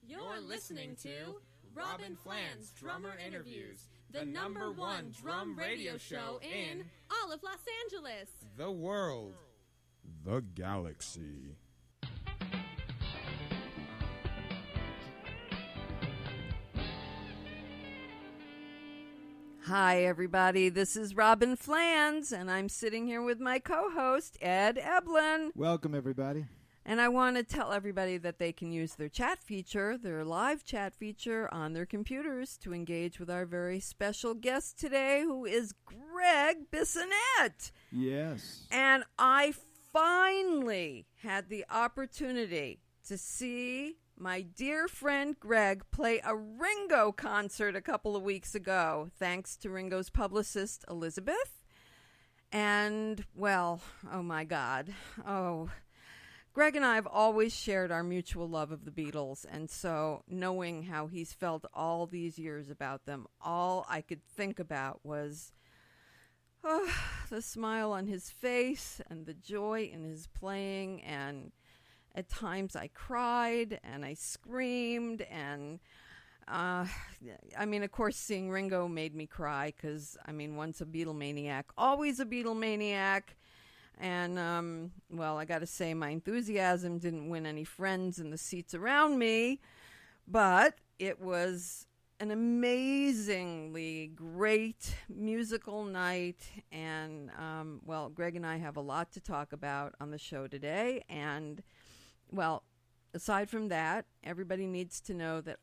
You're listening to Robin Flan's Drummer Interviews, the #1 drum radio show in all of Los Angeles, the world, the galaxy. Hi, everybody. This is Robin Flans, and I'm sitting here with my co-host, Ed Eblin. Welcome, everybody. And I want to tell everybody that they can use their chat feature, their live chat feature on their computers to engage with our very special guest today, who is Gregg Bissonette. Yes. And I finally had the opportunity to see my dear friend Gregg play a Ringo concert a couple of weeks ago, thanks to Ringo's publicist, Elizabeth. And, well, oh my God. Oh, Gregg and I have always shared our mutual love of the Beatles, and so knowing how he's felt all these years about them, all I could think about was the smile on his face and the joy in his playing, and at times I cried and I screamed, and I mean, of course, seeing Ringo made me cry because, I mean, once a Beatlemaniac, always a Beatlemaniac. And, well, I got to say my enthusiasm didn't win any friends in the seats around me, but it was an amazingly great musical night. And, well, Gregg and I have a lot to talk about on the show today. And, well, aside from that, everybody needs to know that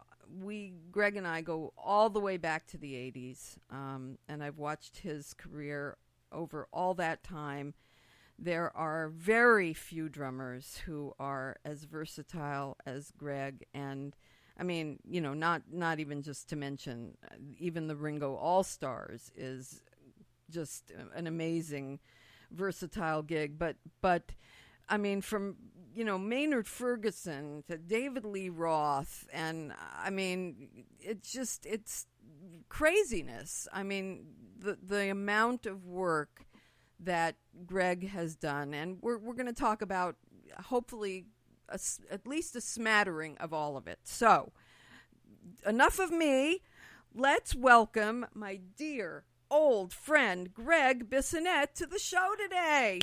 Gregg and I go all the way back to the 80s. And I've watched his career over all that time. There are very few drummers who are as versatile as Gregg, and I mean, you know, not even just to mention, even the Ringo All-Stars is just an amazing, versatile gig. But I mean, from, you know, Maynard Ferguson to David Lee Roth, and I mean, it's craziness. I mean, the amount of work that Gregg has done, and we're going to talk about hopefully at least a smattering of all of it. So, enough of me. Let's welcome my dear old friend Gregg Bissonette to the show today.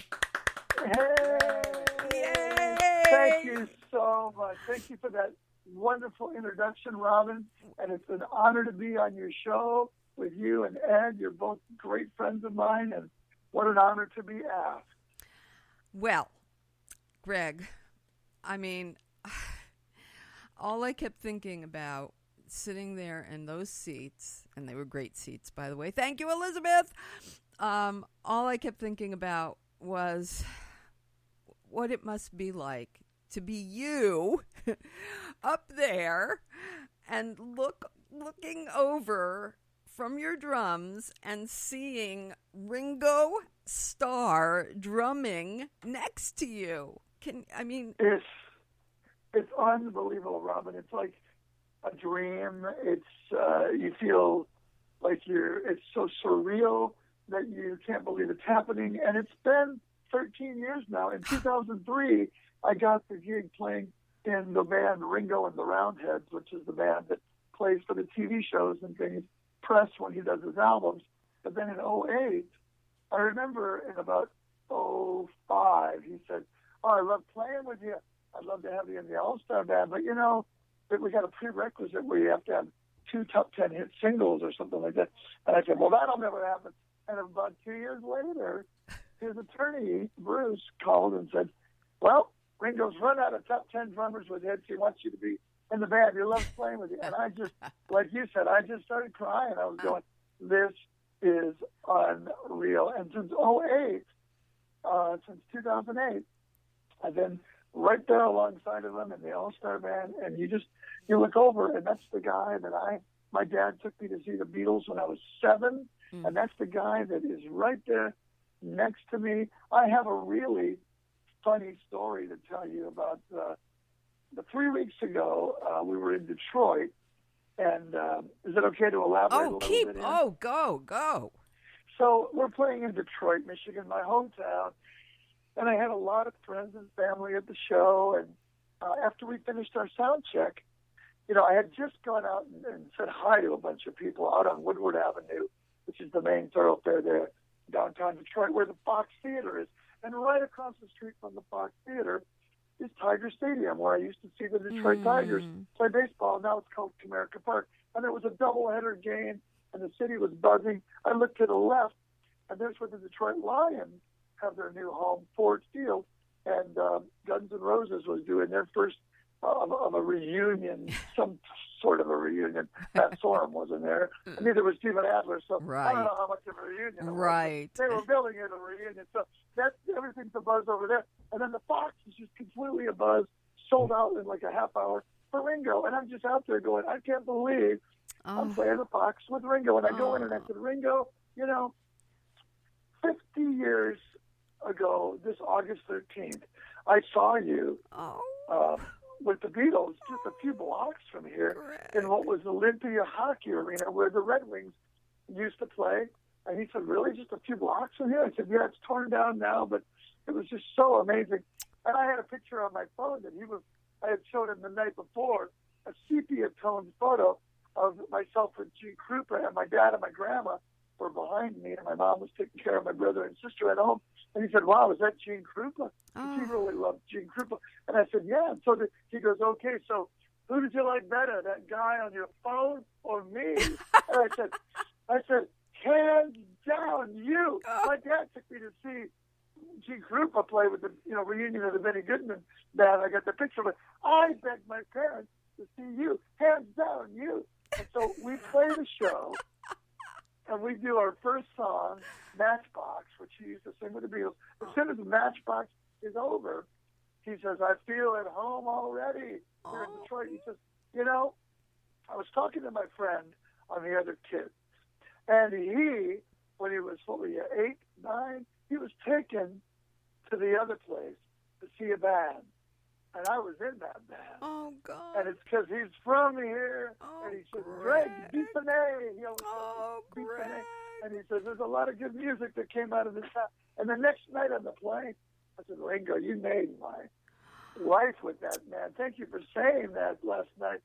Hey! Yay! Thank you so much. Thank you for that wonderful introduction, Robin. And it's an honor to be on your show with you and Ed. You're both great friends of mine, and what an honor to be asked. Well, Gregg, I mean, all I kept thinking about sitting there in those seats, and they were great seats, by the way. Thank you, Elizabeth. All I kept thinking about was what it must be like to be you up there and looking over from your drums and seeing Ringo Starr drumming next to you. It's unbelievable, Robin. It's like a dream. It's you feel like it's so surreal that you can't believe it's happening. And it's been 13 years now. In 2003, I got the gig playing in the band Ringo and the Roundheads, which is the band that plays for the TV shows and things, press when he does his albums. But then in 2008, I remember in about 2005, he said, "Oh, I love playing with you. I'd love to have you in the All-Star band, but you know, we got a prerequisite where you have to have 2 top 10 hit singles or something like that." And I said, "Well, that'll never happen." And about 2 years later, his attorney, Bruce, called and said, "Well, Ringo's run out of top 10 drummers with hits. He wants you to be in the band. He loves playing with you." And I just, like you said, I just started crying. I was going, this is unreal. And since 2008, since 2008, I've been right there alongside of him in the All-Star band. And you look over, and that's the guy that my dad took me to see the Beatles when I was 7. And that's the guy that is right there next to me. I have a really funny story to tell you about. The 3 weeks ago, we were in Detroit, and is it okay to elaborate a little bit? Go. So we're playing in Detroit, Michigan, my hometown, and I had a lot of friends and family at the show, and after we finished our sound check, I had just gone out and said hi to a bunch of people out on Woodward Avenue, which is the main thoroughfare there, downtown Detroit, where the Fox Theater is. And right across the street from the Fox Theater is Tiger Stadium, where I used to see the Detroit Tigers play baseball. Now it's called Comerica Park. And there was a doubleheader game, and the city was buzzing. I looked to the left, and there's where the Detroit Lions have their new home, Ford Field. And Guns N' Roses was doing their first of a reunion, some sort of a reunion. Matt Sorum wasn't there. And neither was Steven Adler, so I don't know how much of a reunion it was. They were billing it a reunion, so everything's a buzz over there. And then the Fox is just completely a buzz, sold out in like a half hour for Ringo. And I'm just out there going, I can't believe I'm playing the Fox with Ringo. And I go in and I said, Ringo, 50 years ago, this August 13th, I saw you with the Beatles just a few blocks from here in what was Olympia Hockey Arena where the Red Wings used to play. And he said, really, just a few blocks from here? I said, yeah, it's torn down now, but it was just so amazing. And I had a picture on my phone that I had showed him the night before, a sepia-toned photo of myself with Gene Krupa, and my dad and my grandma were behind me, and my mom was taking care of my brother and sister at home. And he said, wow, is that Gene Krupa? He really loved Gene Krupa. And I said, yeah. And so he goes, okay, so who did you like better, that guy on your phone or me? And I said, hands down, you. My dad took me to see Gene Krupa play with the reunion of the Benny Goodman band. I got the picture, but I begged my parents to see you. Hands down, you. And so we play the show. And we do our first song, Matchbox, which he used to sing with the Beatles. As soon as Matchbox is over, he says, I feel at home already here in Detroit. He says, I was talking to my friend on the other kid, and he, when he was, 8, 9, he was taken to the other place to see a band. And I was in that band. Oh, God. And it's because he's from here. And he said, Gregg Bissonette. He always said, Bissonette. And he says, there's a lot of good music that came out of this town. And the next night on the plane, I said, Ringo, you made my life with that man. Thank you for saying that last night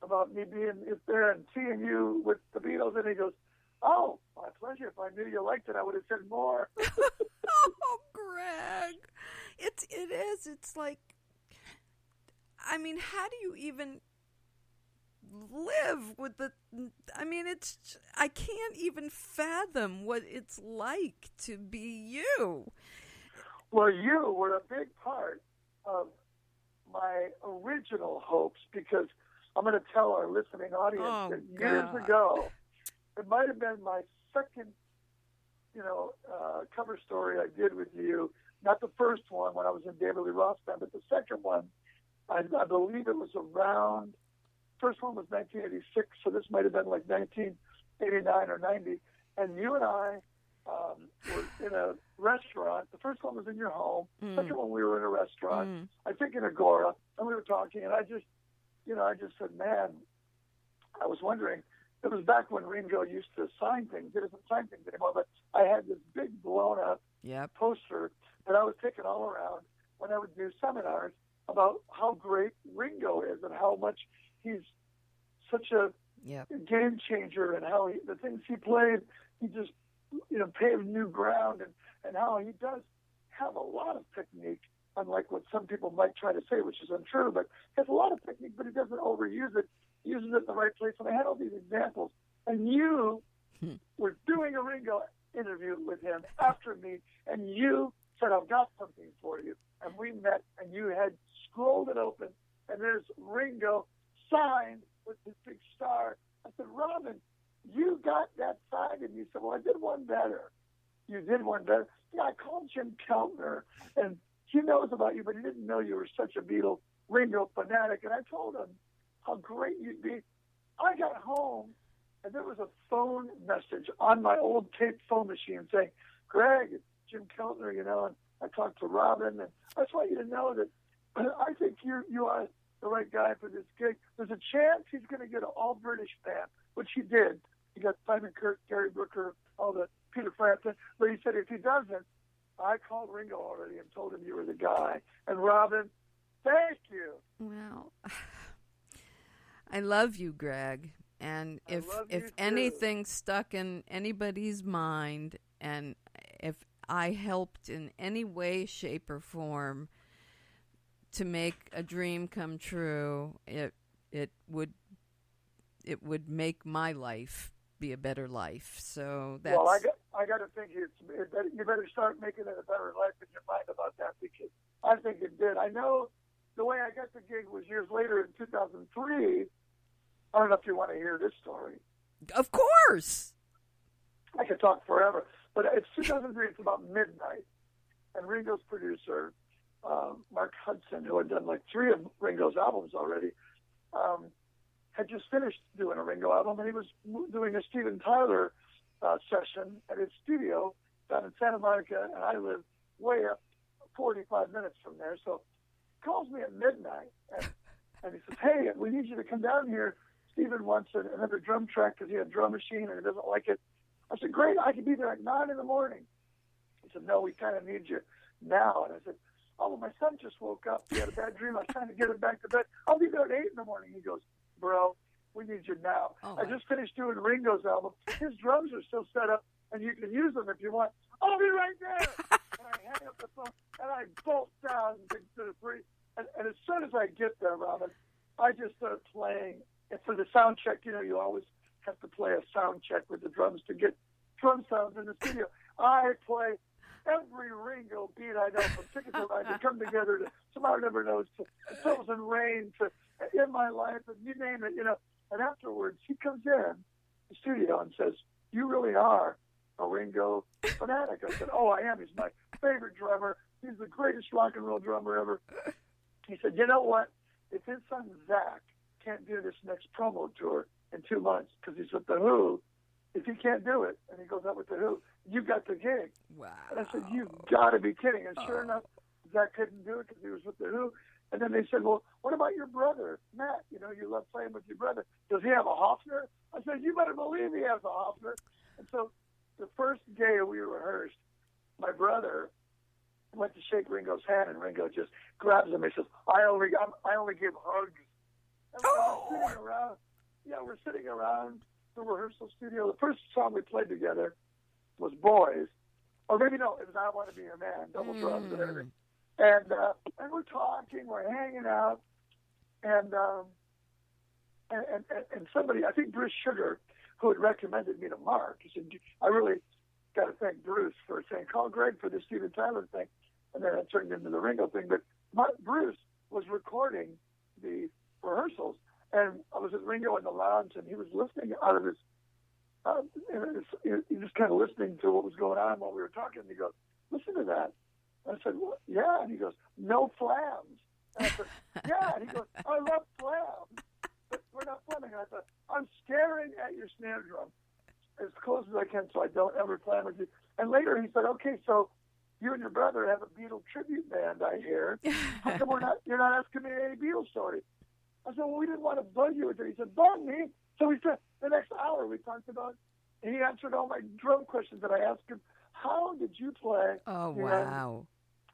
about me being there and seeing you with the Beatles. And he goes, oh, my pleasure. If I knew you liked it, I would have said more. Oh, Gregg. It is. It's like, I mean, how do you even live with I can't even fathom what it's like to be you. Well, you were a big part of my original hopes, because I'm going to tell our listening audience that years ago, it might have been my second, cover story I did with you. Not the first one when I was in David Lee Roth's band, but the second one. I believe it was around, first one was 1986, so this might have been like 1989 or 90. And you and I were in a restaurant. The first one was in your home. The second one, we were in a restaurant, I think in Agora, and we were talking. And I just said, man, I was wondering, it was back when Ringo used to sign things. He doesn't sign things anymore, but I had this big blown up poster that I was taking all around when I would do seminars about how great Ringo is and how much he's such a game changer, and how the things he played, he just paved new ground, and how he does have a lot of technique, unlike what some people might try to say, which is untrue, but he has a lot of technique, but he doesn't overuse it, he uses it in the right place. And I had all these examples, and you were doing a Ringo interview with him after me, and you said, I've got something for you. And we met, and you had scrolled it open, and there's Ringo signed with this big star. I said, Robin, you got that signed? And you said, well, I did one better. You did one better? Yeah, I called Jim Keltner, and he knows about you, but he didn't know you were such a Beatle Ringo fanatic. And I told him how great you'd be. I got home, and there was a phone message on my old tape phone machine saying, Gregg, it's Jim Keltner, and I talked to Robin, and I just want you to know that I think you are the right guy for this gig. There's a chance he's going to get an all-British band, which he did. He got Simon Kirke, Gary Brooker, all the Peter Frampton. But he said, if he doesn't, I called Ringo already and told him you were the guy. And Robin, thank you. Well, I love you, Gregg. And I if love you too. anything's stuck in anybody's mind, and if I helped in any way, shape, or form to make a dream come true, it would make my life be a better life. So that's Well, I got to think you better start making it a better life in your mind about that, because I think it did. I know the way I got the gig was years later in 2003. I don't know if you want to hear this story. Of course. I could talk forever, but it's 2003. It's about midnight, and Ringo's producer, Mark Hudson, who had done like 3 of Ringo's albums already, had just finished doing a Ringo album, and he was doing a Steven Tyler session at his studio down in Santa Monica, and I live way up 45 minutes from there. So he calls me at midnight, and he says, "Hey, we need you to come down here. Steven wants another drum track because he had a drum machine and he doesn't like it." I said, "Great, I can be there at 9 in the morning." He said, "No, we kind of need you now." And I said, "Oh, well, my son just woke up. He had a bad dream. I was trying to get him back to bed. I'll be there at 8 in the morning." He goes, "Bro, we need you now. I just finished doing Ringo's album. His drums are still set up, and you can use them if you want. I'll be right there." And I hang up the phone, and I bolt down to the free. And as soon as I get there, Robin, I just start playing. And for the sound check, you always have to play a sound check with the drums to get drum sounds in the studio. I play every Ringo beat I know, from Ticket to Ride to Come Together to Tomorrow Never Knows to Pills and Rain to In My Life, and you name it, And afterwards, he comes in the studio and says, "You really are a Ringo fanatic." I said, "Oh, I am. He's my favorite drummer. He's the greatest rock and roll drummer ever." He said, "You know what? If his son Zach can't do this next promo tour in 2 months because he's with The Who, if he can't do it and he goes out with The Who, you got the gig." Wow. And I said, "You've got to be kidding." And sure enough, Zach couldn't do it because he was with The Who. And then they said, "Well, what about your brother, Matt? You love playing with your brother. Does he have a Hofner?" I said, "You better believe he has a Hofner." And so the first day we rehearsed, my brother went to shake Ringo's hand, and Ringo just grabs him and says, I only give hugs." And we're sitting around the rehearsal studio. The first song we played together was Boys. Or maybe no, it was I Want to Be Your Man, double drums and everything. And we're talking, we're hanging out, and somebody, I think Bruce Sugar, who had recommended me to Mark, he said, "I really got to thank Bruce for saying, call Gregg for the Steven Tyler thing." And then it turned into the Ringo thing. But Bruce was recording the rehearsals, and I was with Ringo in the lounge, and he was listening out of his, he was kind of listening to what was going on while we were talking. And he goes, "Listen to that." And I said, "Well, yeah." And he goes, "No flams." And I said, "Yeah." And he goes, "I love flams, but we're not flamming." And I said, "I'm staring at your snare drum as close as I can so I don't ever flam with you." And later he said, "Okay, so you and your brother have a Beatle tribute band, I hear. How come you're not asking me any Beatles stories?" I said, "Well, we didn't want to bug you with it." He said, "Bug me?" So we spent the next hour we talked about, and he answered all my drum questions that I asked him. How did you play? Oh, wow.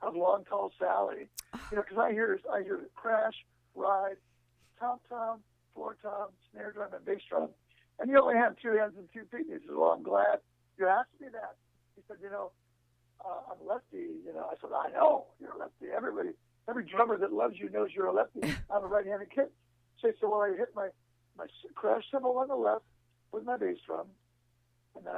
Of Long Tall Sally? Because I hear the crash, ride, tom-tom, floor tom, snare drum, and bass drum. And you only have 2 hands and 2 feet. And he said, "Well, I'm glad you asked me that." He said, "I'm lefty." I said, "I know you're a lefty. Every drummer that loves you knows you're a lefty. I'm a right-handed kid." So he said, "Well, I hit my crash cymbal on the left with my bass drum, and then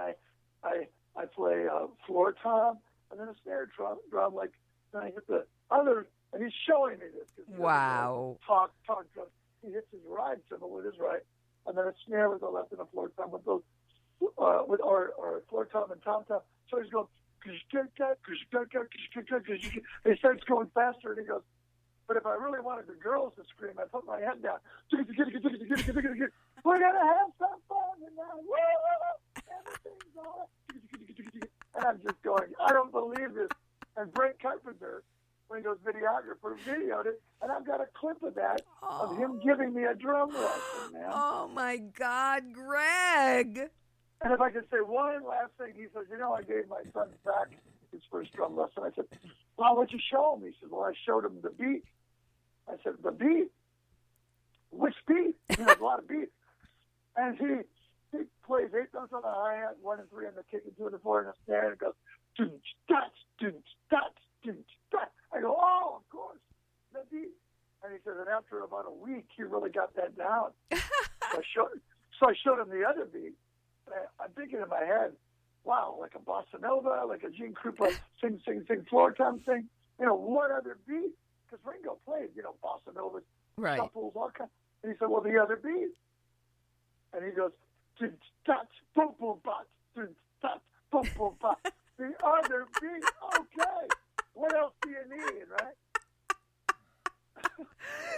I play floor tom, and then a snare drum. Like then I hit the other." And he's showing me this. Wow. Talk drum. He hits his ride cymbal with his right, and then a snare with the left and a floor tom with those, or floor tom and tom tom. So he's going. And he starts going faster, and he goes, "But if I really wanted the girls to scream, I put my head down. We're gonna have some fun tonight. Everything's all right." And I'm just going, I don't believe this. And Brent Carpenter, Ringo's videographer, videoed it, and I've got a clip of that of him giving me a drum lesson, man. Oh my God, Gregg! And if I could say one last thing, he says, I gave my son Zach his first drum lesson. I said, "Well, what'd you show him?" He said, "Well, I showed him the beat." I said, "The beat? Which beat?" He has a lot of beats. And he plays 8 notes on the hi-hat, 1 and 3 on the kick, and 2 and 4 on the snare, and it goes, doonch, dots, doonch, dots, doonch, dots. I go, oh, of course, that beat. And he says, and after about a week, he really got that down. So I showed him the other beat. I'm thinking in my head, wow, like a bossa nova, like a Gene Krupa sing, floor tom thing. What other beat? Because Ringo played, bossa novas, Right. shuffles, all kinds. And he said, well, the other beat. And he goes, touch, boom, boom, bot, touch, boom, boom, bot. The other beat. Okay. What else do you need, right?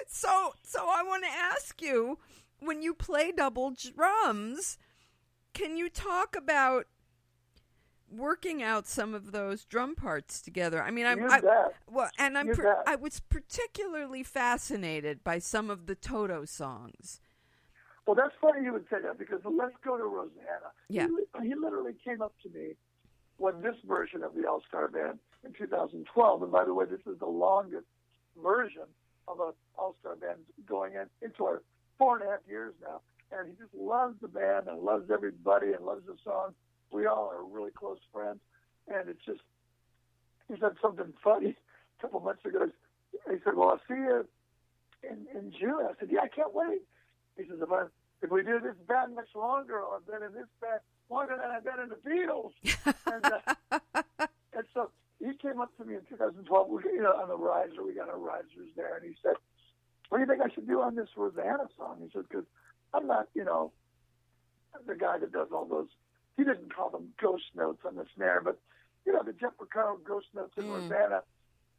So I want to ask you, when you play double drums, can you talk about working out some of those drum parts together? I mean, I was particularly fascinated by some of the Toto songs. Well, that's funny you would say that, because Let's Go to Rosanna. Yeah. He literally came up to me when this version of the All-Star Band in 2012, and by the way, this is the longest version of an All-Star Band going into our 4.5 years now. And he just loves the band and loves everybody and loves the song. We all are really close friends. And it's just, he said something funny a couple months ago. He said, well, I'll see you in June. I said, yeah, I can't wait. He says, if we do this band much longer, I've been in this band longer than I've been in the Beatles. And so he came up to me in 2012, on the riser. We got our risers there. And he said, what do you think I should do on this Rosanna song? He said, because I'm not, the guy that does all those, he didn't call them ghost notes on the snare, but, the Jeff Porcaro ghost notes in Rosanna,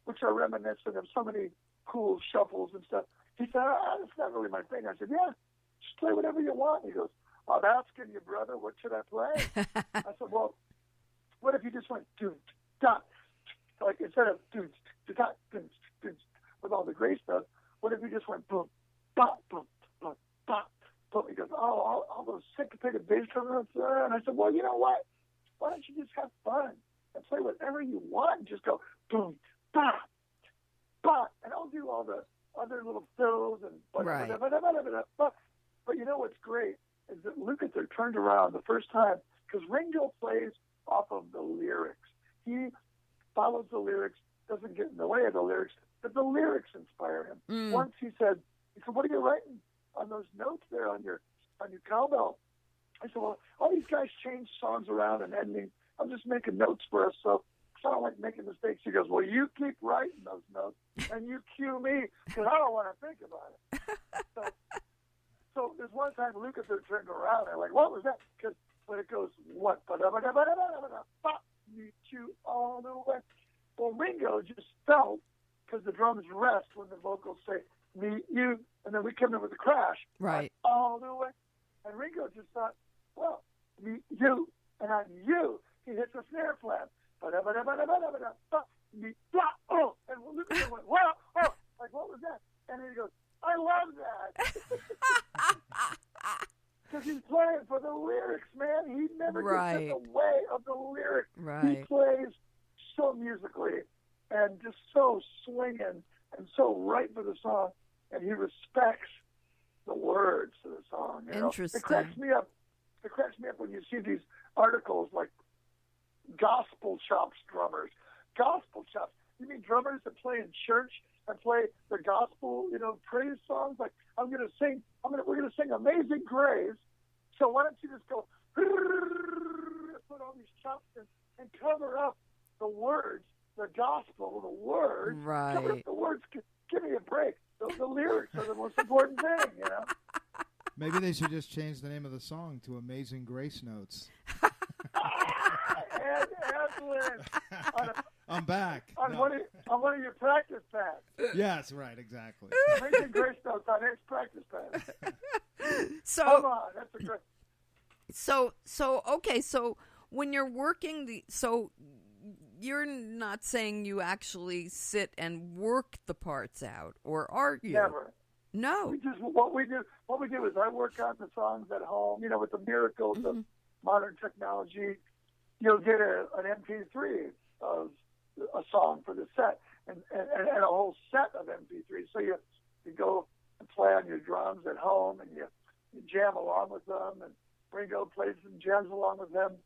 which are reminiscent of so many cool shuffles and stuff. He said, that's not really my thing. I said, yeah, just play whatever you want. He goes, I'm asking you, brother, what should I play? I said, well, what if you just went doot, dot, like instead of doot, dot, doot, doot, with all the grace notes, what if you just went boom, bop, boom, boom, bop, boom? He goes, oh, all those syncopated bass drum notes. And I said, well, you know what? Why don't you just have fun and play whatever you want? Just go boom, bop, bop, and I'll do all the other little fills and Right. But you know what's great is that Lukather turned around the first time, because Ringo plays off of the lyrics. He follows the lyrics, doesn't get in the way of the lyrics, but the lyrics inspire him. Once he said, what are you writing on those notes there on your cowbell? I said, well, all these guys change songs around and endings. I'm just making notes for us, so I don't like making mistakes. He goes, well, you keep writing those notes, and you cue me, because I don't want to think about it. So there's one time Lukather turned around, and I'm like, what was that? Because when it goes, what? Meet you all the way. Well, Ringo just felt, because the drums rest when the vocals say, meet you, and then we come in with a crash. Right. All the way. And Ringo just thought, well, meet you, and I'm you. He hits a snare flat. Meet, oh, and Lukather went, wow, oh, like, what was that? And then he goes, I love that. Because he's playing for the lyrics, man. He never gets in the way of the lyrics. Right. He plays so musically and just so swinging and so right for the song. And he respects the words to the song. Interesting. It cracks me up. It cracks me up when you see these articles like gospel chops drummers. Gospel chops. You mean drummers that play in church and play the gospel, praise songs? Like, we're going to sing Amazing Grace. So why don't you just go, put all these chops in and cover up the words, the gospel, the words. Right. Cover up the words. Give me a break. The lyrics are the most important thing, Maybe they should just change the name of the song to Amazing Grace Notes. Edwin, I'm back. On one of your practice pads. Yes, right, exactly. Amazing Grace Notes on his practice pad. So, come on, that's a great. Okay, so when you're working so you're not saying you actually sit and work the parts out, or are you? Never. No. What we do is I work on the songs at home. With the miracles of modern technology, you'll get an MP3 of a song for the set, and a whole set of MP3s. So you go play on your drums at home, and you jam along with them, and Ringo plays and jams along with them,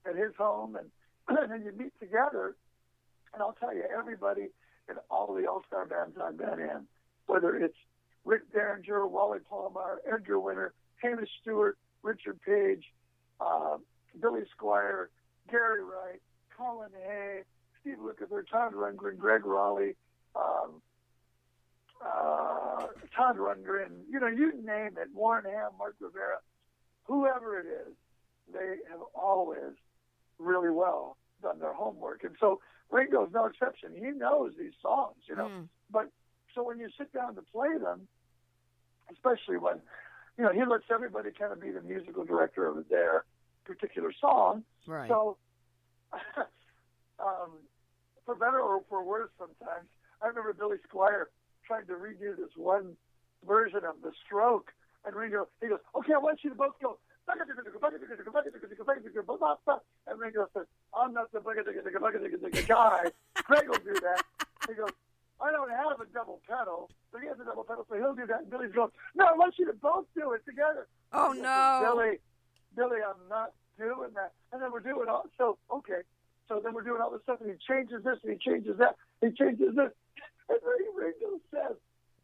at his home, and then you meet together. And I'll tell you, everybody in all the all-star bands I've been in, whether it's Rick Derringer, Wally Palmer, Edgar Winter, Hamish Stewart, Richard Page, Billy Squire, Gary Wright, Colin Hay, Steve Lukather, Todd Rundgren, Greg Raleigh, Todd Rundgren, you name it, Warren Ham, Mark Rivera, whoever it is, they have always really well done their homework. And so Ringo's no exception. He knows these songs, But so when you sit down to play them, especially when, he lets everybody kind of be the musical director of their particular song. Right. So, for better or for worse sometimes, I remember Billy Squire trying to redo this one version of The Stroke, and Ringo, he goes, okay, I want you to both go, and Ringo says, I'm not the guy. Gregg will do that. He goes, I don't have a double pedal, but he has a double pedal, so he'll do that. And Billy's going, no, I want you to both do it together. Oh, no. Billy, I'm not doing that. And then we're doing all, so, okay. So then we're doing all this stuff, and he changes this, and he changes that, he changes this. And then Ringo says,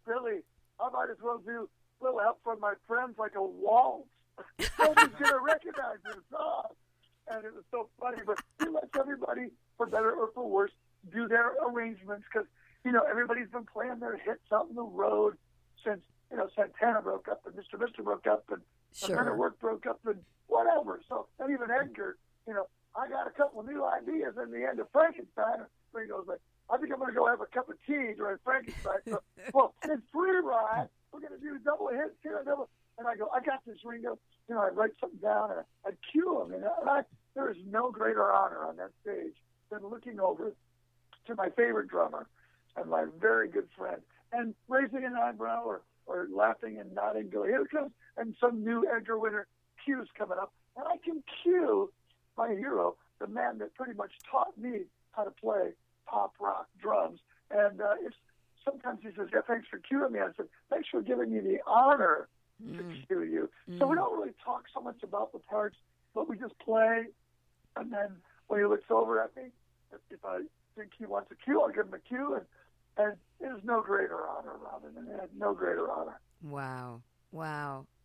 Billy, I might as well do a little help from my friends like a waltz. Nobody's going to recognize this song. And it was so funny, but he lets everybody, for better or for worse, do their arrangements, because, everybody's been playing their hits out on the road since, Santana broke up, and Mr. Mister broke up, and Sure. Men at Work broke up, and whatever. So, and even Edgar, I got a couple of new ideas in the end of Frankenstein. Ringo's like, I think I'm going to go have a cup of tea during Frankenstein. So, well, in Free Ride, we're going to do double hits here, and I go, I got this, Ringo. I write something down, and I cue him. There is no greater honor on that stage than looking over to my favorite drummer and my very good friend and raising an eyebrow or laughing and nodding, go, here it comes, and some new Edgar Winter cue's coming up. And I can cue my hero, the man that pretty much taught me how to play pop rock drums. And sometimes he says, yeah, thanks for cueing me. I said, thanks for giving me the honor to cue you. So we don't really talk so much about the parts, but we just play. And then when he looks over at me, if I think he wants a cue, I'll give him a cue. And there's no greater honor, Robin. No greater honor. Wow.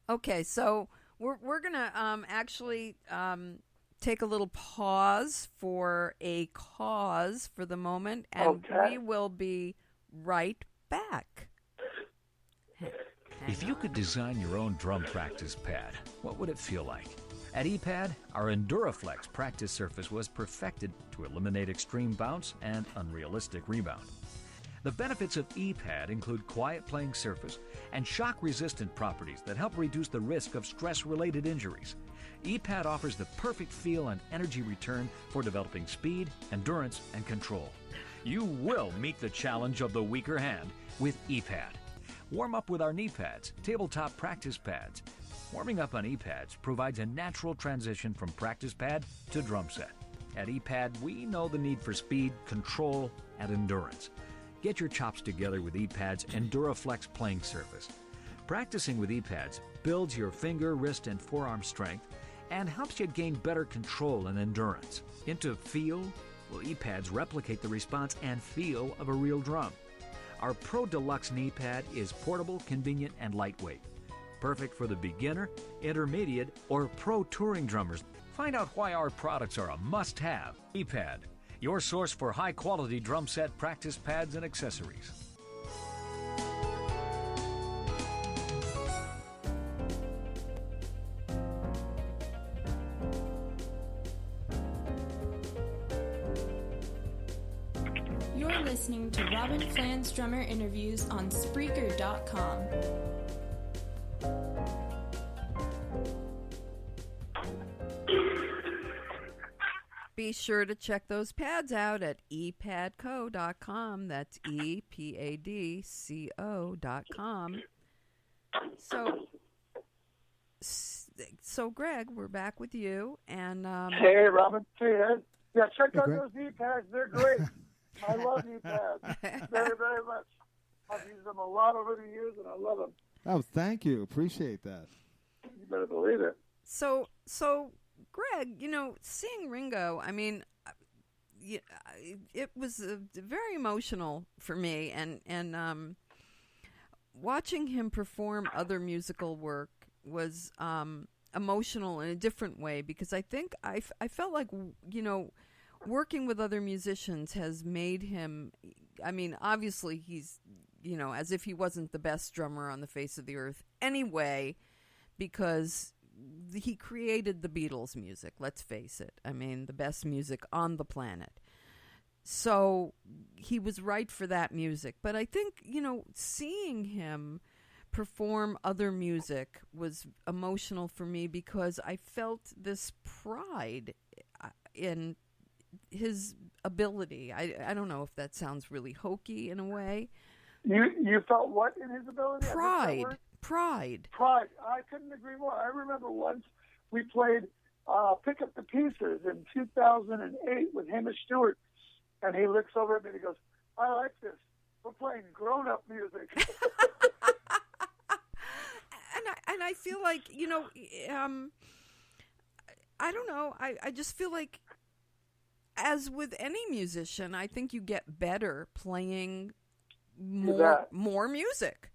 Okay, so we're going to actually take a little pause for a cause for the moment, and we will be right back. If you could design your own drum practice pad, what would it feel like? At ePad, our EnduraFlex practice surface was perfected to eliminate extreme bounce and unrealistic rebound. The benefits of ePad include quiet playing surface and shock-resistant properties that help reduce the risk of stress-related injuries. ePad offers the perfect feel and energy return for developing speed, endurance, and control. You will meet the challenge of the weaker hand with ePad. Warm up with our knee pads, tabletop practice pads. Warming up on ePads provides a natural transition from practice pad to drum set. At ePad, we know the need for speed, control, and endurance. Get your chops together with ePad's EnduraFlex playing surface. Practicing with ePads builds your finger, wrist, and forearm strength and helps you gain better control and endurance. Into feel? Well, ePads replicate the response and feel of a real drum. Our Pro Deluxe knee pad is portable, convenient, and lightweight. Perfect for the beginner, intermediate, or pro touring drummers. Find out why our products are a must-have. ePad, your source for high-quality drum set practice pads and accessories. You're listening to Robin Flan's drummer interviews on spreaker.com. Be sure to check those pads out at epadco.com. That's epadco.com. So Gregg, we're back with you, and Hey, Robin. Hey, Ed. Yeah, check out Greg. those knee pads. They're great. I love knee pads very, very much. I've used them a lot over the years, and I love them. Oh, thank you. Appreciate that. You better believe it. So, Greg, seeing Ringo, I mean, it was very emotional for me, and watching him perform other musical work was emotional in a different way, because I think I felt like, working with other musicians has made him, I mean, obviously he's, as if he wasn't the best drummer on the face of the earth anyway, because he created the Beatles music, let's face it. I mean, the best music on the planet. So he was right for that music. But I think, seeing him perform other music was emotional for me, because I felt this pride in his ability. I don't know if that sounds really hokey in a way. You felt what in his ability? Pride. Pride. I couldn't agree more. I remember once we played Pick Up the Pieces in 2008 with Hamish Stewart, and he looks over at me and he goes, I like this. We're playing grown-up music. and I feel like, I don't know. I just feel like, as with any musician, I think you get better playing more music.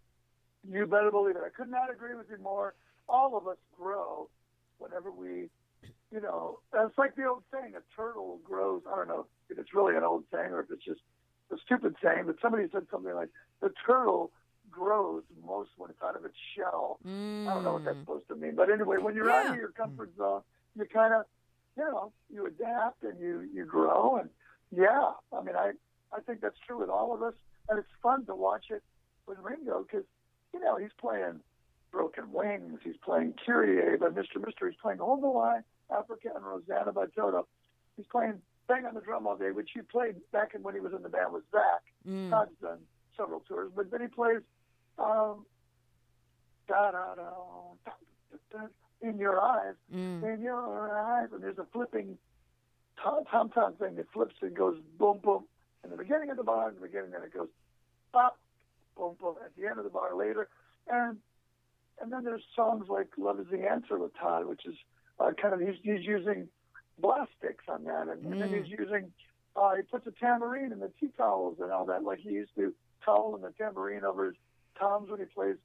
You better believe it. I could not agree with you more. All of us grow whenever we, it's like the old saying, a turtle grows. I don't know if it's really an old saying or if it's just a stupid saying, but somebody said something like, the turtle grows most when it's out of its shell. I don't know what that's supposed to mean. But anyway, when you're out of your comfort zone, you kind of, you adapt and you grow. And I mean, I think that's true with all of us. And it's fun to watch it with Ringo because, he's playing Broken Wings, he's playing Kyrie by Mr. Mister, he's playing Hold the Line, Africa and Rosanna by Toto. He's playing Bang on the Drum All Day, which he played back when he was in the band with Zach. Todd's done several tours, but then he plays In Your Eyes, In Your Eyes, and there's a flipping tom-tom thing that flips and goes boom, boom, in the beginning of the bar, in the beginning, then it goes pop, boom, boom, at the end of the bar later. And then there's songs like Love Is the Answer with Todd, which is he's using blast sticks on that. And then he's using, he puts a tambourine in the tea towels and all that, like he used to towel and the tambourine over his toms when he plays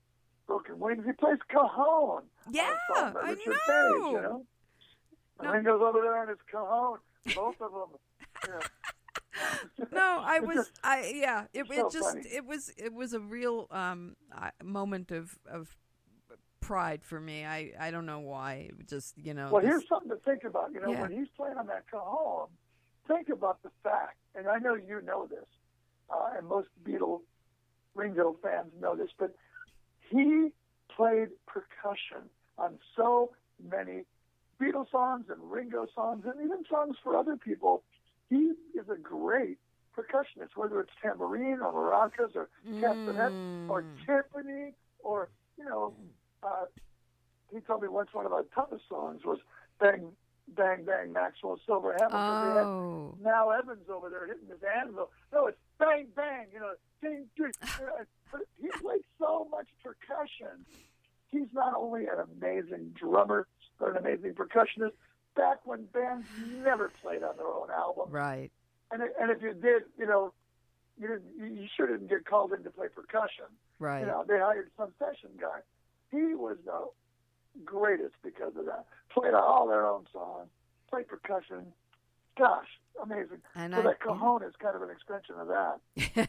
Broken Wings. He plays Cajon. Yeah, I Richard know. Page, And then goes over there on his Cajon, both of them. No, Funny. it was a real moment of pride for me. I don't know why. It just, Well, here's something to think about. When he's playing on that Cajon, think about the fact, and I know you know this, and most Ringo fans know this, but he played percussion on so many Beatles songs and Ringo songs and even songs for other people. He is a great percussionist, whether it's tambourine or maracas or castanet or timpani or, he told me once one of our toughest songs was Bang, Bang, Bang, Maxwell Silver Hammer. Oh. They had Mal Evans over there hitting his anvil. No, it's bang, bang, ding, ding. But he played so much percussion. He's not only an amazing drummer, but an amazing percussionist. Back when bands never played on their own album. Right. And if you did, you sure didn't get called in to play percussion. Right. They hired some session guy. He was the greatest because of that. Played all their own songs, played percussion. Gosh, amazing. And so that Cajon is kind of an extension of that.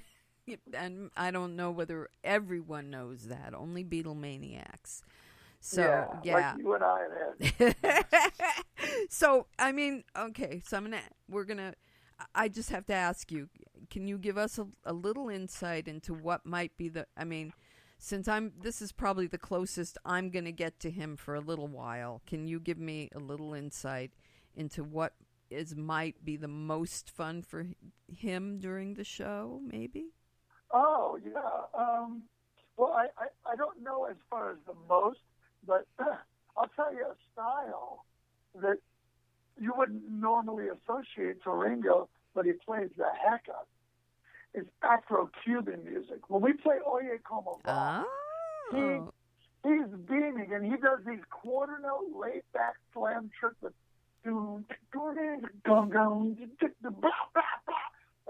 And I don't know whether everyone knows that. Only Beatlemaniacs. So, like you and I had. So, I mean, okay, so I just have to ask you, can you give us a little insight into what might be since this is probably the closest I'm going to get to him for a little while, can you give me a little insight into what might be the most fun for him during the show, maybe? Oh, yeah. Well, I don't know as far as the most, but I'll tell you a style that you wouldn't normally associate to Ringo, but he plays the heck of. is Afro-Cuban music. When we play Oye Como Va, he's beaming, and he does these quarter note laid-back slam triplets. And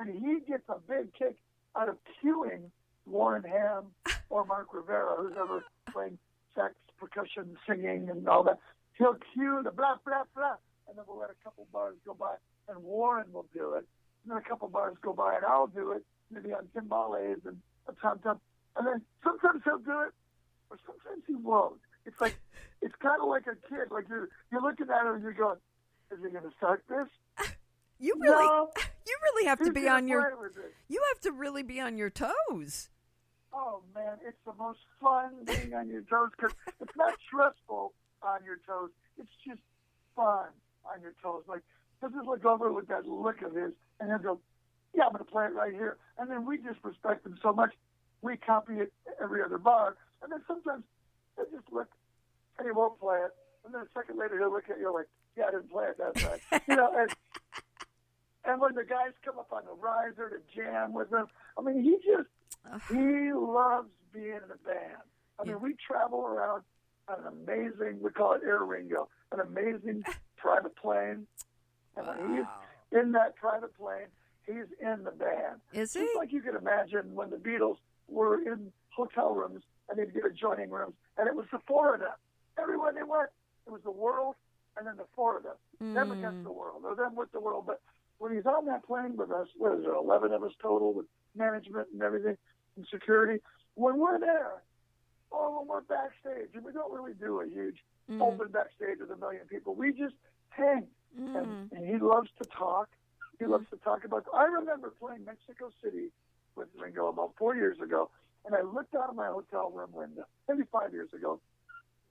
he gets a big kick out of cueing Warren Ham or Mark Rivera, who's ever playing sax, percussion, singing, and all that. He'll cue the blah, blah, blah, and then we'll let a couple bars go by, and Warren will do it. And then a couple bars go by, and I'll do it, maybe on timbales and a tom-tom. And then sometimes he'll do it, or sometimes he won't. It's like, it's kind of like a kid. Like you're looking at him and you're going, is he going to start this? You really have to be on your. You have to really be on your toes. Oh man, it's the most fun being on your toes because it's not stressful on your toes. It's just fun on your toes. Like he'll just look over with that look of his, and he'll go, "Yeah, I'm going to play it right here." And then we just respect him so much, we copy it every other bar. And then sometimes he'll just look, and he won't play it. And then a second later he'll look at you like, "Yeah, I didn't play it that time." You know, and when the guys come up on the riser to jam with him, I mean, he loves being in a band. I mean, we travel around on an amazing, we call it Air Ringo, an amazing private plane. And when he's in that private plane, he's in the band. Is he? Just like you could imagine when the Beatles were in hotel rooms and they'd get adjoining rooms, and it was the four of them. Everywhere they went, it was the world and then the four of them. Them against the world, or them with the world. But when he's on that plane with us, what is it, 11 of us total with management and everything and security, when we're there, or when we're backstage, and we don't really do a huge open backstage with 1 million people, we just hang. And he loves to talk. He loves to talk about. I remember playing Mexico City with Ringo about 4 years ago, and I looked out of my hotel room window, maybe 5 years ago,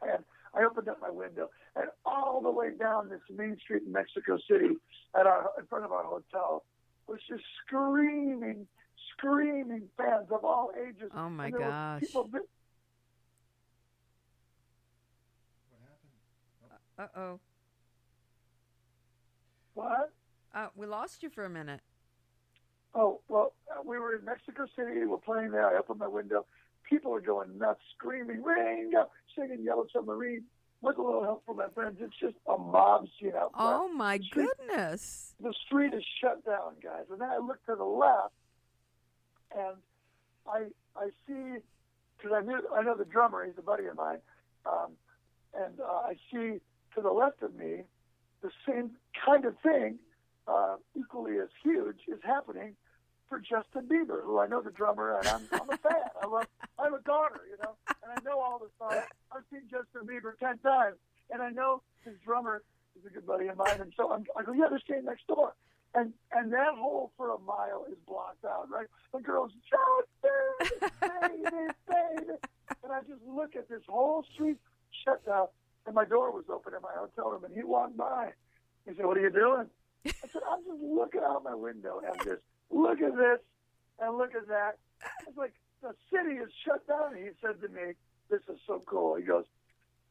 and I opened up my window, and all the way down this main street in Mexico City, in front of our hotel, was just screaming fans of all ages. Oh my gosh! What happened? Uh-oh. What? We lost you for a minute. Oh, well, we were in Mexico City. We're playing there. I opened my window. People are going nuts, screaming, Ringo, singing Yellow Submarine. With a little help from my friends, it's just a mob scene out there. Oh, my goodness. The street is shut down, guys. And then I look to the left, and I see, because I know the drummer, he's a buddy of mine, and I see to the left of me the same kind of thing, equally as huge, is happening for Justin Bieber, who I know the drummer, and I'm a fan. I'm a daughter, you know, and I know all the songs. I've seen Justin Bieber 10 times, and I know his drummer is a good buddy of mine, and so I go, yeah, they're staying next door. And that hole for a mile is blocked out, right? The girls, Justin, baby. And I just look at this whole street shut down, and my door was open in my hotel room, and he walked by. He said, what are you doing? I said, I'm just looking out my window and just look at this and look at that. It's like the city is shut down. He said to me, this is so cool. He goes,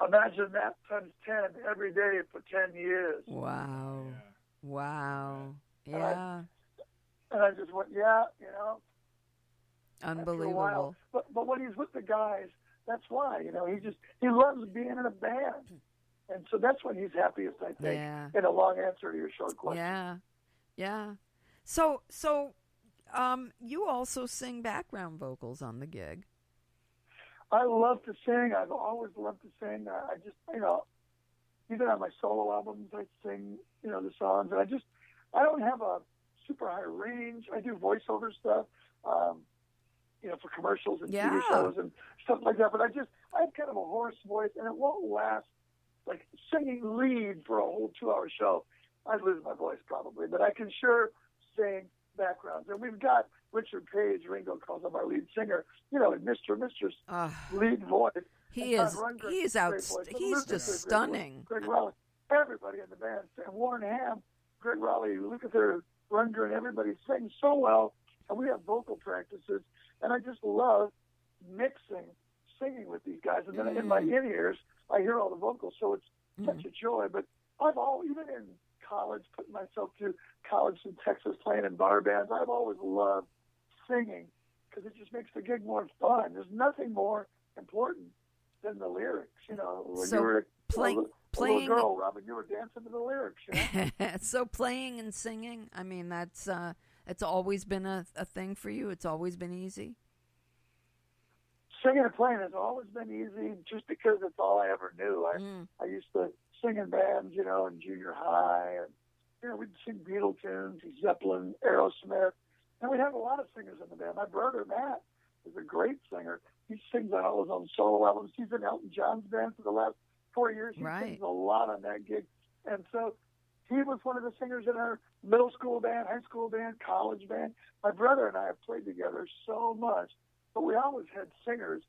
imagine that times 10 every day for 10 years. Wow. Yeah. Wow. Yeah. And I just went, yeah, you know. Unbelievable. But when he's with the guys, that's why, you know, he loves being in a band. And so that's when he's happiest, I think, in a long answer to your short question. Yeah. So, you also sing background vocals on the gig. I love to sing. I've always loved to sing. I just, you know, even on my solo albums, I sing, you know, the songs. And I don't have a super high range. I do voiceover stuff, you know, for commercials and TV shows and stuff like that. But I have kind of a hoarse voice, and it won't last. Like singing lead for a whole 2-hour show, I'd lose my voice probably. But I can sure sing backgrounds. And we've got Richard Page, Ringo calls him our lead singer, you know, and Mr. and Mr.'s lead voice. He's just stunning. Gregg Raleigh, everybody in the band, and Warren Ham, Gregg Raleigh, Lukather, Rundgren, and everybody sings so well. And we have vocal practices. And I just love singing with these guys. And then in my in-ears, I hear all the vocals, so it's such a joy. But even in college, putting myself through college in Texas, playing in bar bands, I've always loved singing because it just makes the gig more fun. There's nothing more important than the lyrics. You know, when So you were playing a little girl, Robin, you were dancing to the lyrics. You know? So playing and singing, I mean, that's it's always been a thing for you. It's always been easy. Singing and playing has always been easy just because it's all I ever knew. I used to sing in bands, you know, in junior high. And, you know, we'd sing Beatle tunes, Zeppelin, Aerosmith. And we'd have a lot of singers in the band. My brother, Matt, is a great singer. He sings on all his own solo albums. He's in Elton John's band for the last 4 years. He sings a lot on that gig. And so he was one of the singers in our middle school band, high school band, college band. My brother and I have played together so much. But we always had singers,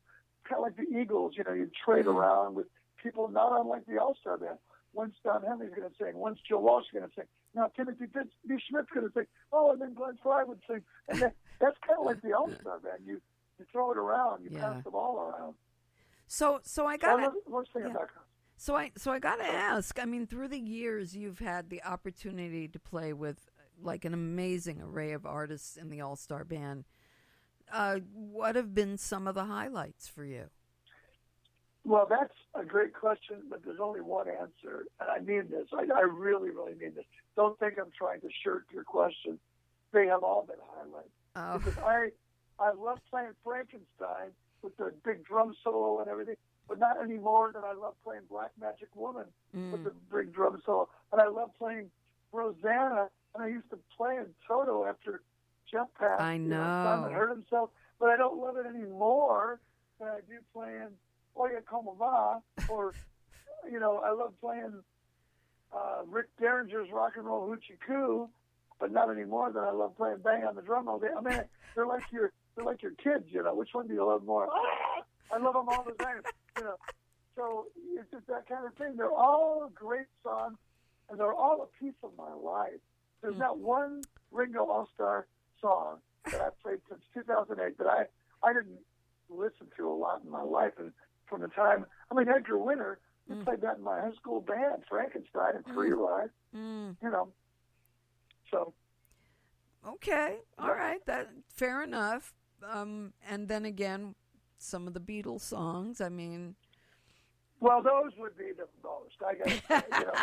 kind of like the Eagles. You know, you'd trade around with people not unlike the All-Star band. Once Don Henley's going to sing. Once Joe Walsh is going to sing. Now Timothy B. Schmidt's going to sing. Oh, and then Glenn Fry would sing. And that's kind of like the All-Star band. You throw it around. You pass the ball around. So I got So I got to ask. I mean, through the years, you've had the opportunity to play with like an amazing array of artists in the All-Star band. What have been some of the highlights for you? Well, that's a great question, but there's only one answer, and I mean this. I really, really mean this. Don't think I'm trying to shirk your question. They have all been highlights. Oh. Because I love playing Frankenstein with the big drum solo and everything, but not any more than I love playing Black Magic Woman with the big drum solo. And I love playing Rosanna, and I used to play in Toto after Jump Pass. I know. Simon hurt himself, but I don't love it anymore than I do playing Oye Como Va, or, you know, I love playing Rick Derringer's Rock and Roll Hoochie Coo, but not anymore than I love playing Bang on the Drum all day. I mean, they're like your kids, you know. Which one do you love more? I love them all the same, you know. So it's just that kind of thing. They're all great songs, and they're all a piece of my life. There's not one Ringo All-Star song that I've played since 2008 that I didn't listen to a lot in my life. And from the time, I mean, Edgar Winter, we played that in my high school band, Frankenstein and Free Ride, you know. So. Okay, all right, that fair enough. And then again, some of the Beatles songs. I mean, well, those would be the most. I got to say, you know.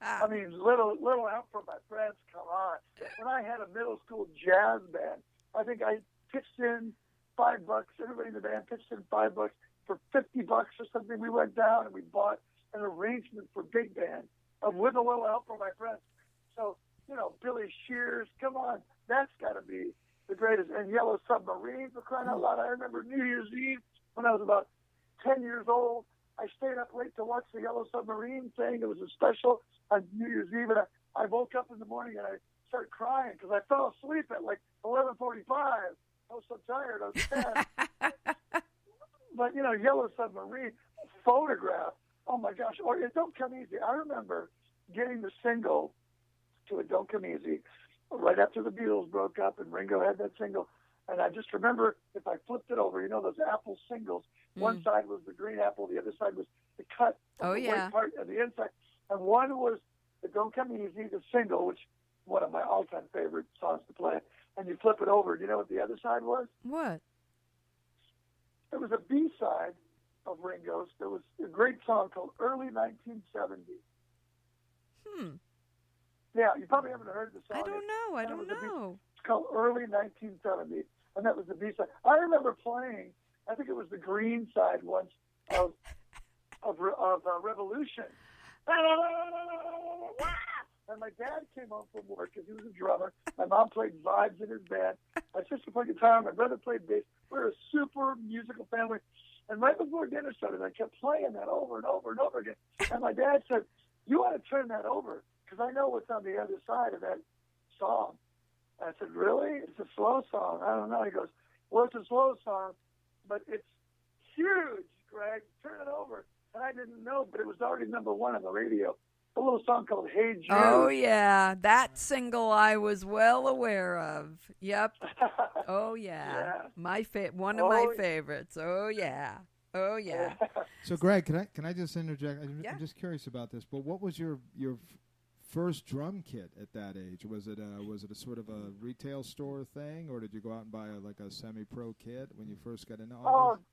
I mean, little help from my friends. Come on. When I had a middle school jazz band, I think I pitched in $5. Everybody in the band pitched in $5 for $50 or something. We went down and we bought an arrangement for big band with a little help from my friends. So, you know, Billy Shears, come on, that's got to be the greatest. And Yellow Submarine, for crying out loud. I remember New Year's Eve when I was about 10 years old. I stayed up late to watch the Yellow Submarine thing. It was a special on New Year's Eve, and I woke up in the morning and I started crying because I fell asleep at like 11:45. I was so tired. I was 10. But, you know, Yellow Submarine, Photograph, oh my gosh. Or It Don't Come Easy. I remember getting the single to It Don't Come Easy right after the Beatles broke up and Ringo had that single. And I just remember if I flipped it over, you know, those Apple singles, one side was the green apple, the other side was the cut of the white part of the inside. And one was It Don't Come Easy, the single, which one of my all-time favorite songs to play. And you flip it over, do you know what the other side was? What? It was a B-side of Ringo's. There was a great song called Early 1970. Yeah, you probably haven't heard the song. I don't know. It's called Early 1970, and that was the B-side. I remember playing, I think it was the green side once of Revolution. And my dad came home from work because he was a drummer. My mom played vibes in his band. My sister played guitar. My brother played bass. We were a super musical family. And right before dinner started, I kept playing that over and over and over again. And my dad said, "You ought to turn that over because I know what's on the other side of that song." And I said, "Really? It's a slow song." I don't know. He goes, "Well, it's a slow song, but it's huge, Greg. Turn it over." And I didn't know, but it was already number one on the radio. A little song called Hey Jude. Oh, yeah. That single I was well aware of. Yep. Oh, yeah. One of my favorites. Oh, yeah. Oh, yeah. So, Greg, can I just interject? I'm just curious about this. But what was your first drum kit at that age? Was it a sort of a retail store thing, or did you go out and buy a semi-pro kit when you first got into all this?